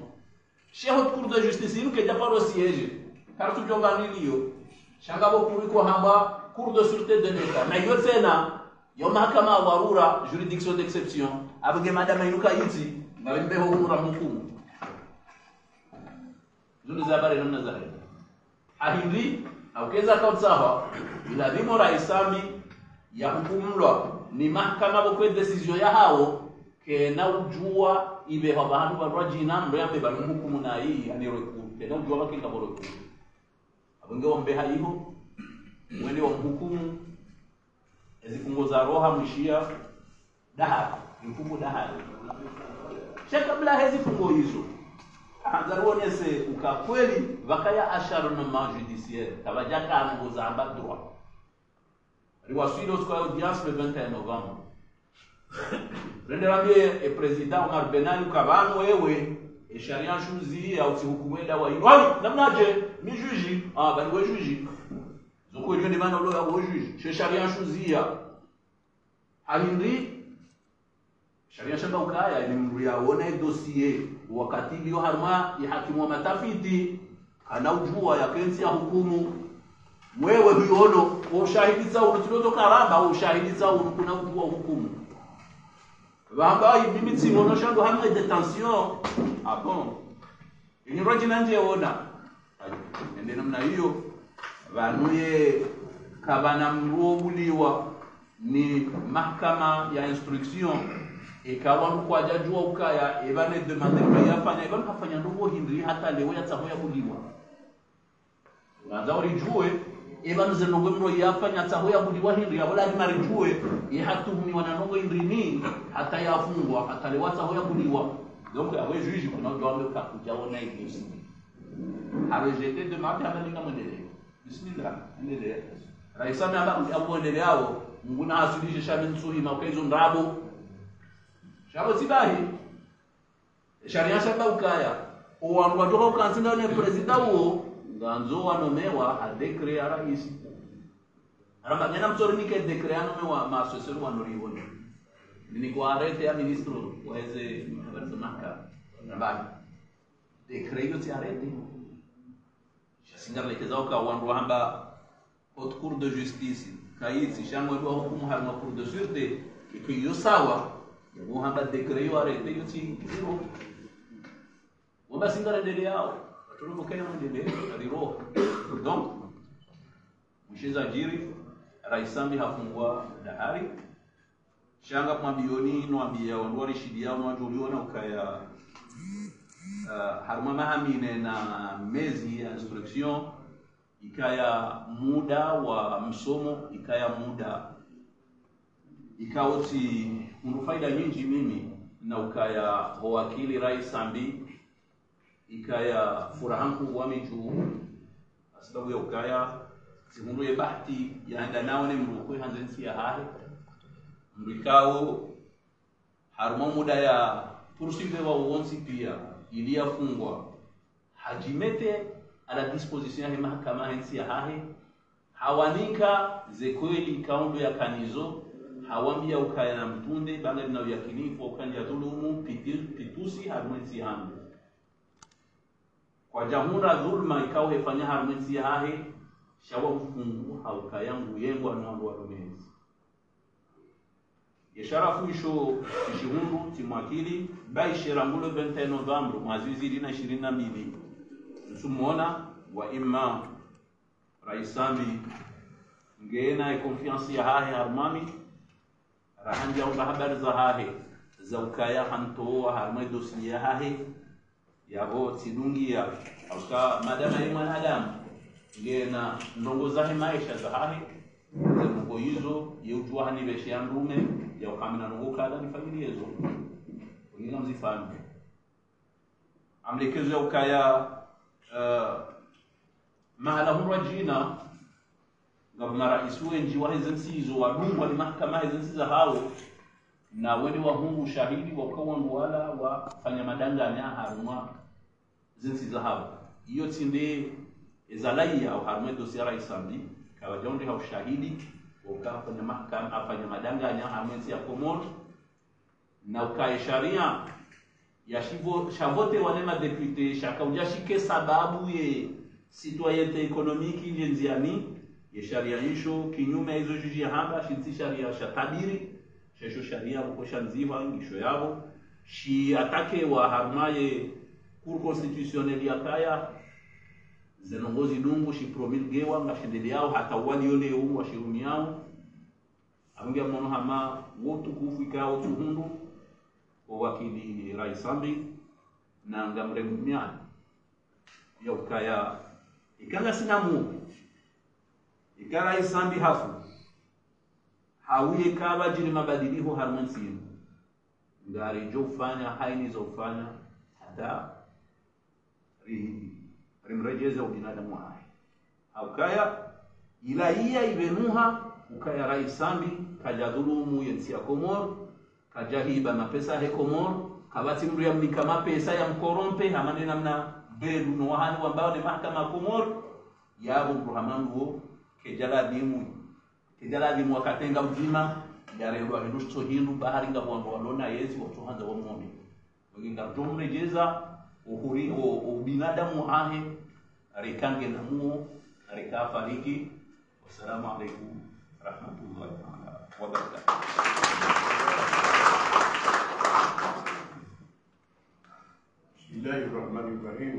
chez haute cour de justice yinu ke japaro siège kartu jonganilio shangabo kuliko hamba cour de sûreté de l'état na yo tena yo mahakama ya dharura juridiction d'exception abage madama inuka yiti ngalimbe humura hukumu zuni zabari namna zahiri ahindi au keza kautsaha ila limo raisami ya hukumlwa ni mahakama bokwe decision ya hao ke na ujua ibe habantu barwajina ndo yambe hukumu na hii ani recours ke na ujua bakinga boro abonge wambe haiho mwende wa hukumu ezifungo za roha mshia daha mfumo daha kabla hizi fungo hizo angaruonese ukakweli vakaya acharnement judiciaire tabajaka ngoza amba droit riwasilo kwa audience le 21 novembre rende rambie e president Omar Benali ukabano wewe e sharia shuzi au tihukumenda wa inwali namnaje ni juji bali we juji zoko ndio bana lo ya juji chez sharia shuzi ya alindi sharia shamba ukaya ni mru yaona dossier wakati bio harma ya hakimu wa matafiti anaujua ya kensi ya hukumu wewe huyono ushahidi za unototo karamba ushahidi za kuna kuwa hukumu bamba mimi simono shando hamwe detention ah bon ini rojina nje ona nende namna hiyo vanuye kabana mruobuliwa ni mahakama ya instruction ikawa kwa jajua ukaya ebane demander kwa yafanya ebane kafanya ndogo hindri hata leo yatahoya buliwa unaanza ulijue ebane zenongo mro yafanya tahoya buliwa hindri wala ni marijue ihatuhumi wananongo hindri ni hata yafungwa hata leo tahoya buliwa donc awe juge kuna ndio kakujaona hivi a rejeté demande amalinga mwendele bismillah endelea raisa mama amuendele yao nguna asilishe shabi nsuhi maukezo ndabo shabo sibahi sharia shaba ukaya owangu watoka ukansina ne president huo nganzo wanomewa a decret ya rais aramba ngena msori nike decret anomewa masosero wanorione ni kwa arete ya ministro waweze barsamaka nabali decret yote arete singalekeza uka wandu hamba haute cour de justice kaiti shamwe do hukumu harma cour de sûreté ikiyo sawa ngo hamba decret yo arete yuti zero wamba singarendelea yao watuno mkenya mwendelea aliro donc mshiza jiri raisambi hafungwa dahari shanga kwa bilioni no ambia wandu rishidia no juliona ukaya haruma mahamine na mezi ya instruction ikaya muda wa msomo ikaya muda ikawoti unufaida nyingi mimi na ukaya wakili rais sambi ikaya furahanku wa miju sababu ya ukaya simundu ya bahati yaenda nao ni mruko hanzensi ya hahe mrikao haruma muda ya poursuivre wa uonsi pia iliyafungwa hajimete à la disposition ya mahakama hensi ya hahe hawanika zekweli kaundo ya kanizo hawambia ukaya na mtunde banga na yakinifu ukanja dhulumu pitusi harmensi hamu kwa jamhura dhulma ikawa hefanya harmensi ya hahe shawa ufungu haukayangu yengwa na wandu warumezi yesharafu isho ishihundu timwakili bai sherangulo 21 Novembre mwazizi 2022 nsumona wa imma raisambi ngena e confiance ya hahe harmami rahanja unga habari za hahe za ukaya hantoa harmai dosi ya hahe yabo tidungia auka madama ya mwanadamu ngena ndongo zahe maisha za hahe ndongo hizo yeutwa hani beshe ya ndume ya ukamina ndongo kada ni familia hizo wengine mzifahamu amlekezo ya ukaya mahala hunwa jina ngabuna raisu wenji wa hizensizo wadungwa ni mahakama hizensiza hao na wende wa hungu shahidi wakawangu wala wafanya madanganya harumwa zensiza hao iyo tinde ezalaiya au harumwa dosi ya raisambi kawajonde hao shahidi wakafanya mahakama afanya madanganya harumwensi ya Komoro na ukae sharia ya shivo shavote wanema depute shakaujashike sababu ye citoyenneté économique yenziani ye sharia hisho kinyume hizo juji hamba shinti sharia shatabiri shesho sharia ukosha nziva ngisho yabo shi atake wa harmaye cour constitutionnelle ya kaya zenongozi dungu shi promulgewa ngashindeli yao hata wali yole u wa shiruni yao abungia mono hama wotu kufika utuhundu wakili raisambi na ngamremmiani ya ukaya ikanga sinamu ikara isambi hafu hawiye kaba jini mabadiliko harmonsi ngari jo ufanya haini zo ufanya hata rimrejeza ubinadamu hai haukaya ila iya ibenuha ukaya raisambi kajadhulumu yensi ya Komoro kajahiba mapesa he Komoro kabati mru ya mlika mapesa ya mkorompe hamane namna bedu no wahani wambao ni mahakama Komoro yabo mruhamangu kejala dimu wakatenga mzima yarelo ahindusto hindu bahari nga wandu walona yezi watuhanza wamuombe wenginga jomrejeza uhuri o binadamu ahe arikange namuo arikafariki Wassalamu alaikum warahmatullahi wabarakatuh. Bismillahirrahmanirrahim.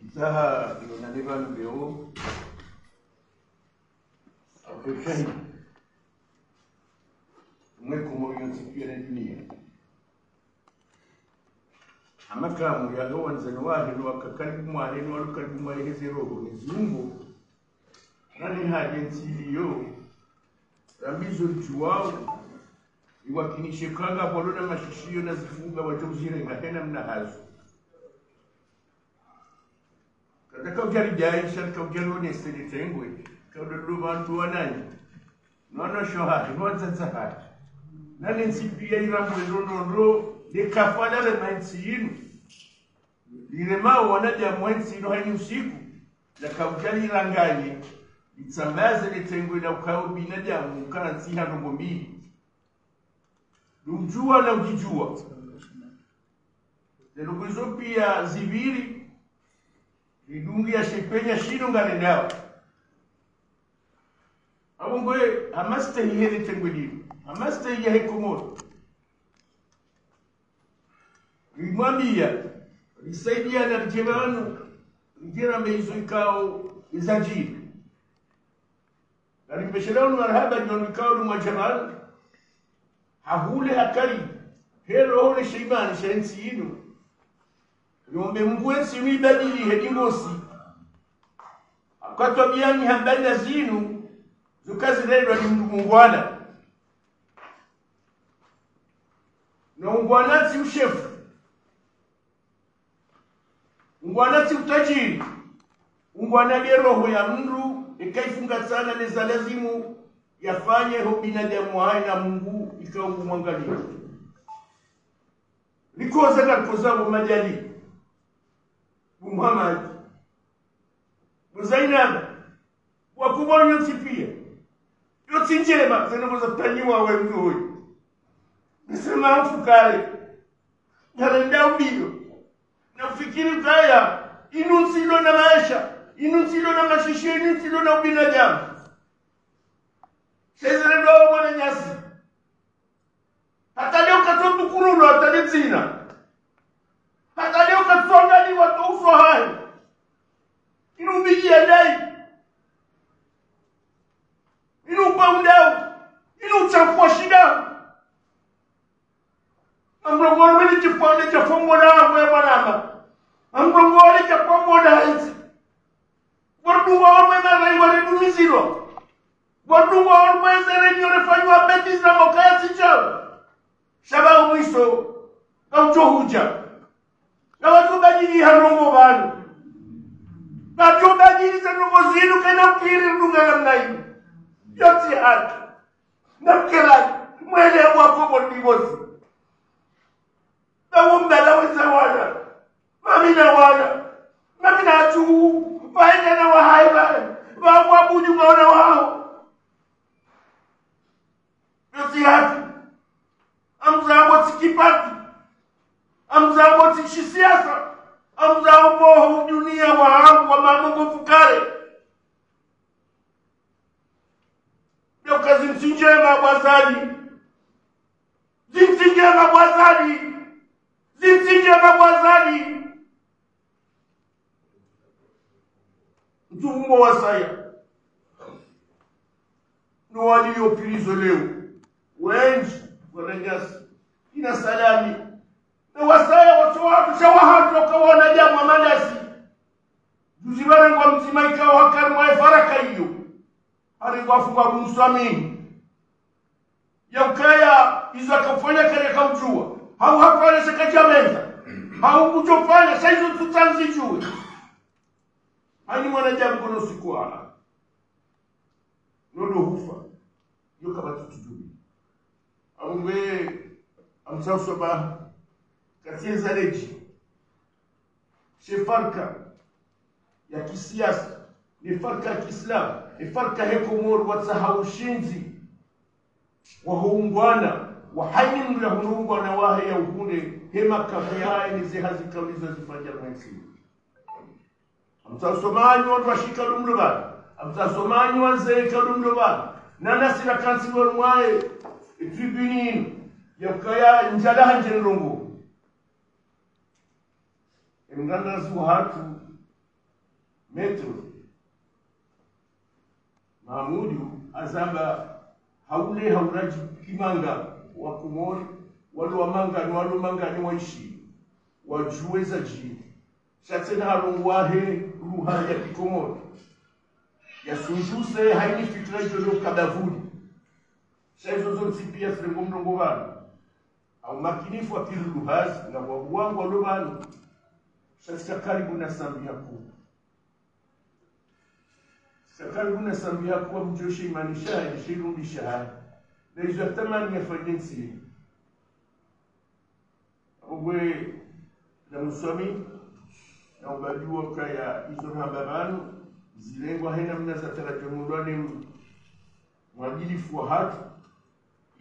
Isaha inanibana leo afekani mweko yonsipia na dunia amakamu ya gawan zanwahi wa kakaribu mwaleni wa karibu mwaheze roho nizungu nani hajensiliyo rambizo juwao iwakinishe kanga bolona mashishio na zifunga wajozire ngahena mnahazo kadaka ujari jaisha kaujalo stedi tengwe kaudulu bantu wanani nono shoha nwatsatsa nani nsipia iramwe ndondo de kafala le mansinu lirema wanaja mwansinu hani usiku na kaujali ranganye itsambaze letengwe na ukao binadamu kana nsiha ndombo mbili lumjua na ujijua zelukuzo pia zibiri lidungi ya shepenya shino ngane nao abongoe amaste yele tengwelini amaste yele komodo limwambia lisaidia na jebanu ngira meizo ikao izajiri alimpeshelao marhaba nyon ikao lumajabal hahule hakari hero hole sheimani shensi ino yombe mgwensi wibadili hedingosi akatwa biyani hambali zinu zukazi lelo ni mungwana na ungwanati ushefu ungwanati utajiri ungwana roho ya mndu ikaifunga sana neza lazimu yafanye ho binadamu hai na Mungu ikaungu mwangalia likoza kalikoza majali Muhammad Zainab wakubwa yonsipia yote njema zinazoza tanyiwa wewe mzuri nisema mfukale nalenda ubio na ufikiri kaya inusilo na maisha inusilo na mashishi inusilo na ubinadamu sezere do mwana nyasi hata leo katoto kurulo hata lezina hata leo katonga ni watu uso hai inubijia dai inupaundao inuchafua shida ambrongoro wili chifande cha fomo na we mwanama ambrongoro cha fomo na hizi watu wao mema wale dumiziro watu wao mwezere nyore fanywa beti za mokasi chao shababu mwiso kauchohuja na watu bajiri harongo bado na watu bajiri za nungo zinu kena ukiri ndunga na mnai yote haki na mkelani mwele wako modibozi na umbela weza wana mamina wana mamina atu waende na wahaiba wabuju maona wao yote haki amzabo tikipati amzabo tikisiasa amzabo dunia wahangu wa mamungu fukare ndio kazi msinjema bwazali zimsinjema bwazali zimsinjema bwazali mtumbo wa saya no waliopilizo leo wengi wananyasi ina salami na wasaya watu watu shawahatu kawana jamu amalasi juzibara ngwa mtima ikawa hakari mwae faraka hiyo alikuwa funga kumswamini ya ukaya izo akafanya kare kaujua hau hafanya sekajameza hau kujofanya saizo tutanzijue hani mwana jamu kono sikuwa nodo hufa yo kama tutujue amwe amsausoba katika zaleji shefarka ya kisiasa ni farka ya Kiislamu ni farka hekomor watsahawushinzi wa huungwana wa haini mla huungwana wahe ya uhunde hema kafia ni zihazika ulizo zifanya mwensi amtasomanyi watu washika dumlobana amtasomanyi wanzeeka dumlobana nanasira kansibo mwaye tribune yakaya njala njenrongo nganda zu hatu metro Mahmudu azamba haule hauraji kimanga wa kumori walu mangani waishi wajuweza ji shatena harongwahe ruha ya kikomori ya sunjuse haini fikra jolo kadavuli shaizo zonsi pia frengo mrongo wanu au makinifu wa kiru luhazi na wabuwangu walobanu shasika karibu na sambi haku karibu na sambi haku wa mjoshe imanisha ya shirundi shahari na izo ya tamani ya faidensi Ogwe na muswami na ubajua kaya hizo hababanu zilengwa hena mnasa tarajumudwane mwadilifu wa hatu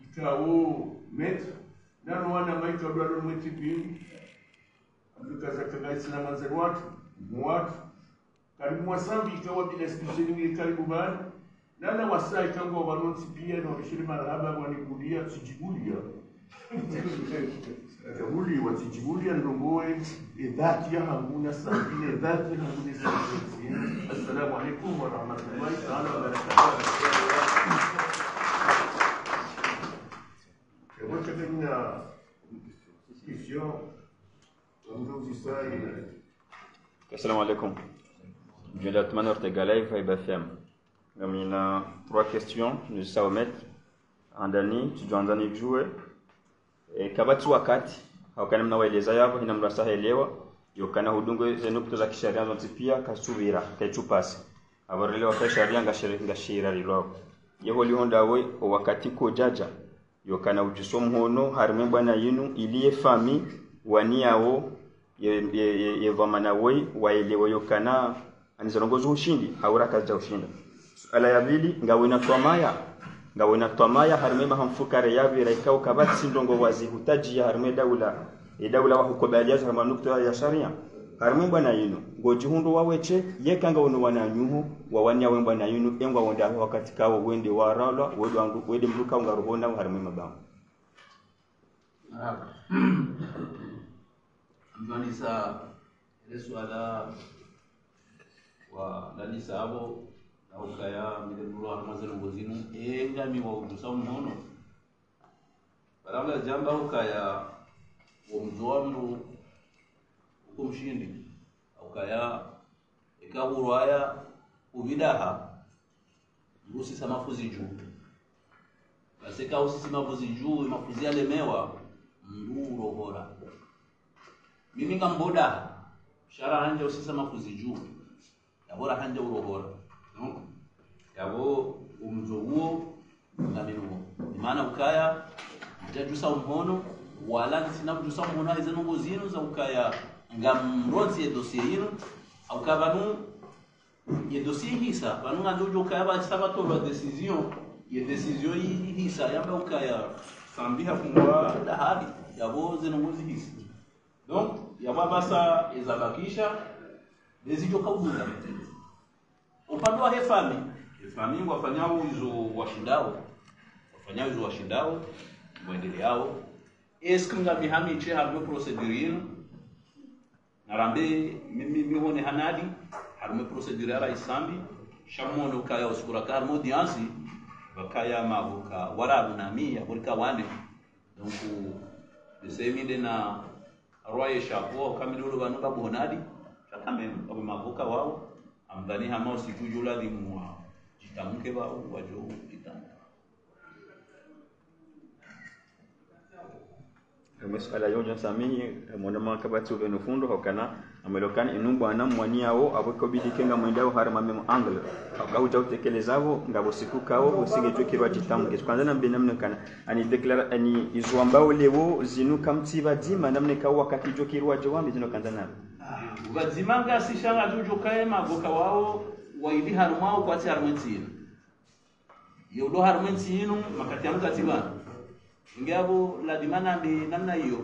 ikawo metra nano wana maika udwalo mweti pili Afrika za kagaisi na manzari watu mwatu karibu wasambi ikawa bila spesialingi karibu bani nana wasa ikawa wanonsi pia na wabishiri marahaba wanigulia tujibulia Kabuli watijibulia ndongoe idhati ya hanguna sambine idhati ya hanguna sambine. Assalamu alaikum wa rahmatullahi ta'ala wa barakatuh. Et moi, j'ai une question. Assalamu alaikum. Je suis Atman Ortegalay, Vibe FM. Il y a 3 questions. Je suis Saomet. Andani, tu dois andani jouer. Kabati wakati hawakana mnawaeleza yabo ina mrasaha elewa yokana hudungo zenukto za kisharia zonti pia kasubira kaichupasi abarelewa kwa sharia ngashira lilo yeho lihonda we wakati ko jaja yokana ujisomo hono harime bwana yinu iliye fami waniao ye vamana we waelewa yokana anizorongozo ushindi haura kazi za ushinda ala ya pili ngawena twamaya harime mahamfukare yabira ikao kabati sindongo wazi hutaji ya harime daula wa hukubaliaza kama nukta ya sharia harime bwana yinu ngojihundu waweche yekanga wono wananyuho wawanya wemba na yinu engwa wonda wakati kawo wende warala wede mruka ungaruhona harime mabamu Mwanisa ile swala wa dalisa abo ukaya milebulu amaze ngozinu engami wa udusa unono baranga jamba ukaya umzwamru ukumshindi ukaya ikahurwaya ubidaha ngusi samafuzi juu baseka usisi mafuzi juu mafuzi alemewa nduro bora mimi ngamboda shara hanje usisi mafuzi juu yabora hanje urohora no yabo umzo huo ngaminuo maana ukaya mtajusa umhono wala sinajusa umhono hizo ngozino za ukaya ngamrozi ya dossier hilo au kabanu ya dossier hisa banu ngajojo ukaya ba sabato ba decision hii hisa yamba ukaya sambiha kumwa dahadi yabo zino ngozi hisa donc yaba basa ezabakisha dezijo kaudula upande wa hefami wafanyao hizo washindao muendeleao eskinga mihami che harbo procedure narambe mimi hone hanadi harbo procedure ara isambi shamono kaya uskura kar modiansi bakaya mavuka warabu na mia burka wane donc desemide na roye shapo kamilulu banu babonadi chakamem abo mavuka wao amdani hama usitujula dimwa jitamke ba wajo jitamke Masuala yoja sami mwanama kabati ubeno fundo hokana amelokana inumbu anamwaniao aboko bidikenga mwendao harama memo angle akauta utekelezavo ngabo sikukao usigejo kirwa jitamke kwanza nambe namnekana ani declare ani izwambao lewo zinu kamtiba dima namneka wakati jo kirwa jawambi zino kanzana ubazimanga sishanga jojo kaema boka wao waidi harumao kwa ti harmentino yodo harmentino makati amka tibana ngabo la dimana be namna hiyo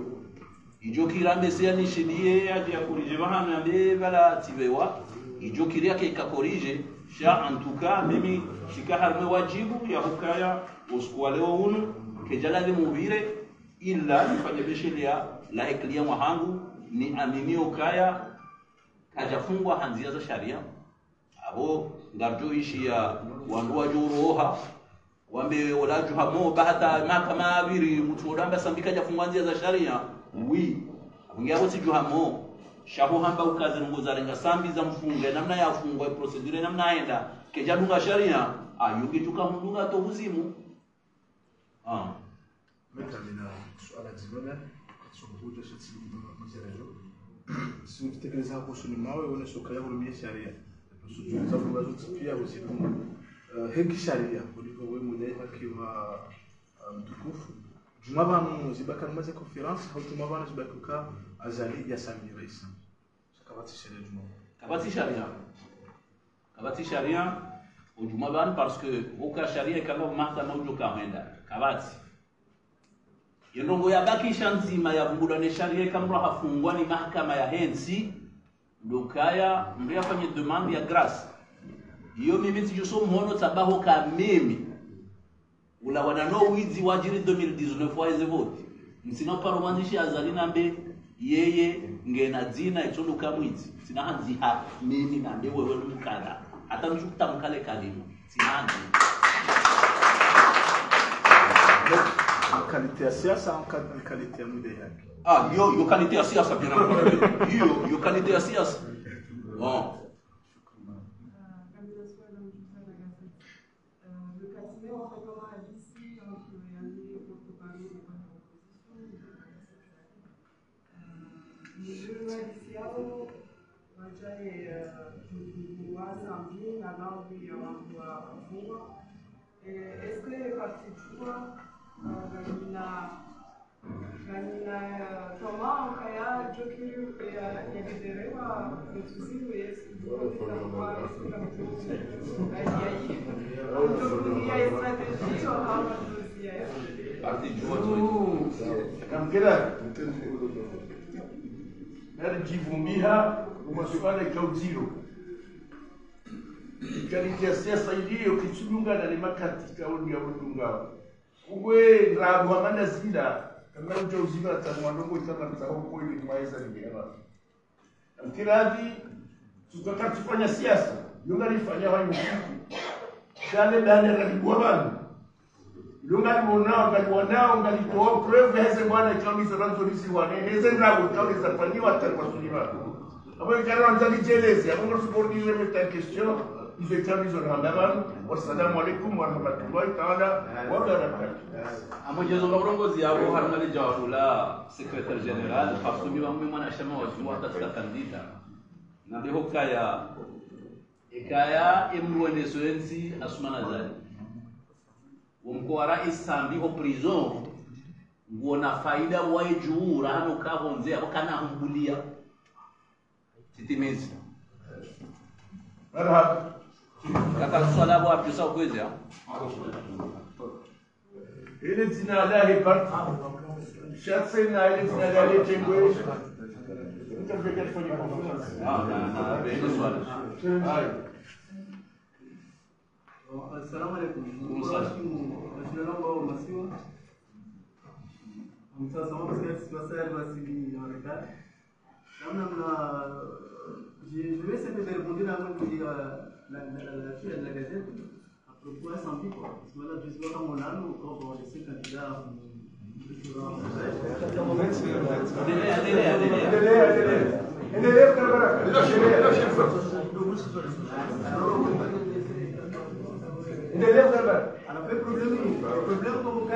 ijo kirambe sia ni shidie aje akurije bahana be bala tibewa ijo kiria ke ikakorije sha antuka mimi shikaharme wajibu ya hukaya uskuwa leo unu kejalali mubire illa nifanye beshelia la eklia mwahangu ni aminio kaya kajafungwa hanzia za sharia abo ngarjo ishi ya wandu wajuroha wambe olaju hamo bahata mahakama abiri mutodamba sambika jafungwa hanzia za sharia wi ngabo sijuhamo shaho hamba ukaze ngo renga sambi za mfunge namna ya fungwa procedure namna aenda kejadunga sharia ayuge tukamdunga to uzimu metamina suala zingine sokuja sisi mzerajo si utekeleza kusuni mawe una soka ya urumie sharia tusujuza kwa zote pia usiku heki sharia kuliko wewe mwenyewe akiwa mtukufu jumabanu zibaka maze conference au jumabanu zibaka azali ya sami rais sakabati sharia jumabanu kabati sharia ujumabanu parce que oka sharia kama mahakama ujoka henda kabati yonongo ya bakisha nzima ya vungulane sharia kama hafungwa ni mahakama ya hensi ndokaya ndo yafanye demande ya grâce iyo mimi tijuso mhono tabaho ka mimi ula wanano wizi wajiri 2019 waize vote msina paromandishi azali nambe yeye ngena dzina itondo kamwizi sina hanzi ha mimi nambe wewe lumkala hata mchukuta mkale kalimo sina hanzi qualité ya siasa en qualité ya muda yake yo qualité ya siasa bien entendu yo qualité ya siasa bon est-ce que les partis de choix Thomas Kaya Jokiru libéré le souci il y a une stratégie parti de choix comme kila najivumbia masuala ya uziro kalitia siasa iliyo kichunga na limakati kauli ya udunga uwe rabu amanda zida kama ujauzima tanwandogo itaka mtao kweli kumaiza ningera mkiradi tukakati kufanya siasa yunga lifanya wao muziki shale dane kalikuwa bana yunga limonao kalikuwa ngalitoa preuve heze bwana chama za ranzolisi wane heze rabu chama za fanywa atakwa sulima abo kana anzali jelezi abo support ile meta question ils étaient mis en avant. Wassalamu alaikum wa rahmatullahi ta'ala wa barakatuh. Amojezo urongozi yabo harumali jawabu la secrétaire général parce que mimi mwana shama wa katika kandida. Na ndio kaya ikaya emwene soensi asumana zali. Womko rais sambi ho prison ngona faida wae juu rahano ka honze abo kana humbulia. Sitimezi. Marhaba. Kaka swala hapo hapo sawa kwezi ya ile jina la parti shatse na ile jina la tengwe mtafika kufanya conference na ile swala Assalamu alaikum. Monsieur Lambo Massio. Mtasa sababu kwa sababu wasili Marekani. Je vais essayer de répondre à la gazette à propos de Sambi. Parce que là, je suis comme on a nous, quand on est ces candidats. Problème comme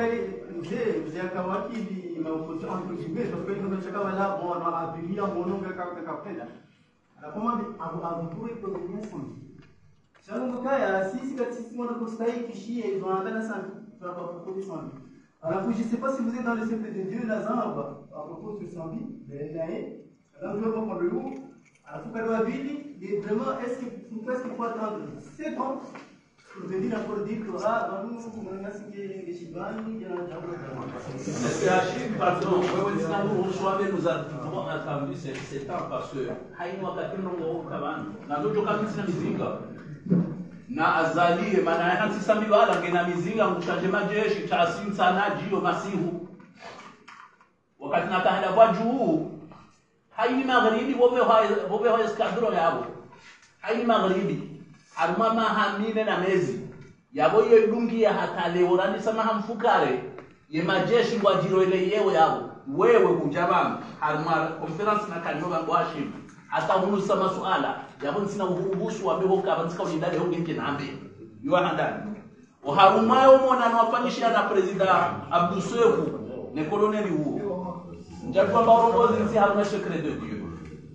j'ai akawaki maokoto entre guillemets parce que nous chakwa là bon on a appuyé à mon nom kapela kama avukure programme samedi sasa mkaya sisi mwana kustahili kishia ils ont atteint samedi par rapport au samedi alors je sais pas si vous êtes dans le cercle de Dieu là à propos de samedi mais là je vais prendre le mot alors faut qu'elle va vite vraiment est-ce qu'il faut attendre 7 ans pour venir encore dire que nous on a signé les chibani il y a Monsieur Hachim, pardon, nous avons attendu 7 ans parce que haino wakati nongo kabana na ndoto kabisa mizinga na azali maana hata sisi bala ngena mizinga mkushaje majeshi cha asim sana jio masihu wakati nakaenda kwa juu haini magharibi bobe hoye skadro yabo haini magharibi armama hamine na mezi yabo ye lungi ya hata leo rani sama hamfukare ye majeshi kwa jiro ile yeo yabo wewe kujabana harma conference na kanyoga Hashim hata hunu sama suala yabo sina uhubusu wabehoka banzika unidale ho ngenje nambe yo handani o harumayo mona anafanyisha na president Abdou Sefu ne colonel huo njatu kwamba urongozi nsi haruna secret de Dieu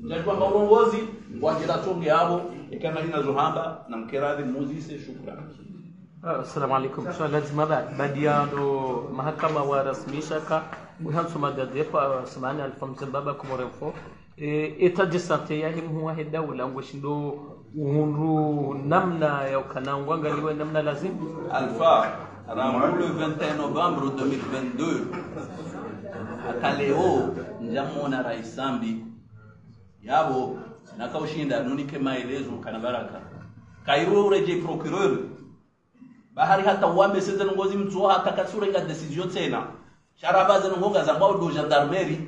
njatu kwamba urongozi wajira tonge yabo ikana hina zohamba na mkeradhi muzise shukrani. Assalamu alaikum. So lazima badia ndo mahakama warasmisha ka uhansu madadepa samani alfamzembaba kumorefo eta de santé ya himu wa dawla ngoshindo uhunru namna ya ukanangwa ngaliwe namna lazim alfa ramu le 21 novembre 2022 akaleo njamona raisambi yabo nakaushinda nunike maelezo kana baraka kairo ureje procureur bahari hata uambe sasa ngozi mtu hata kasura inga decision tena sharaba zenu ngonga za bao do gendarmerie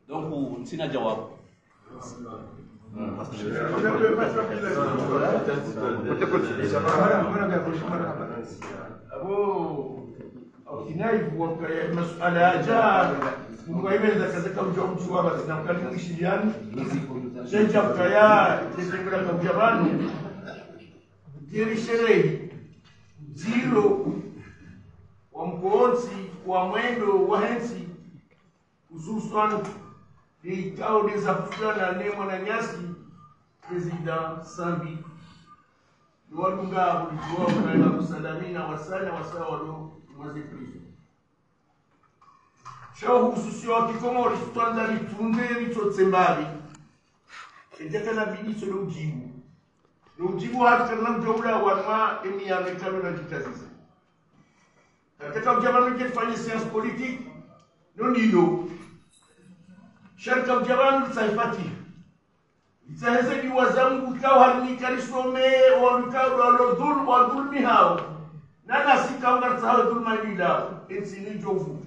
donc sina jawabu. abo kinaibu wa masuala ya jana mwaimeza kaza ujao mtu wa basi na mkali mwishiliani sasa kaya tekengera kwa jabanu diri sherehi zero wa mkoonzi wa mwendo wa hensi hususan ikao dezafutana nemo na nyasi President Sambi Lualunga ulikuwa na kusalamina wasanya wasawa walo mwazi prizo shau hususi wa kikomori tutanda litunde litotsembabi endeka na bidi solo ujibu ujibu hata na mjomla wanwa emi ya mekano na jitaziza katika mjabanu kifanya science politique nonino sharka mjabanu saifati itaheze ni wazangu kao harnikalisome wankao walodhul wa dhulmi hao nana sikaunga sawa dhulma nila ensini jofu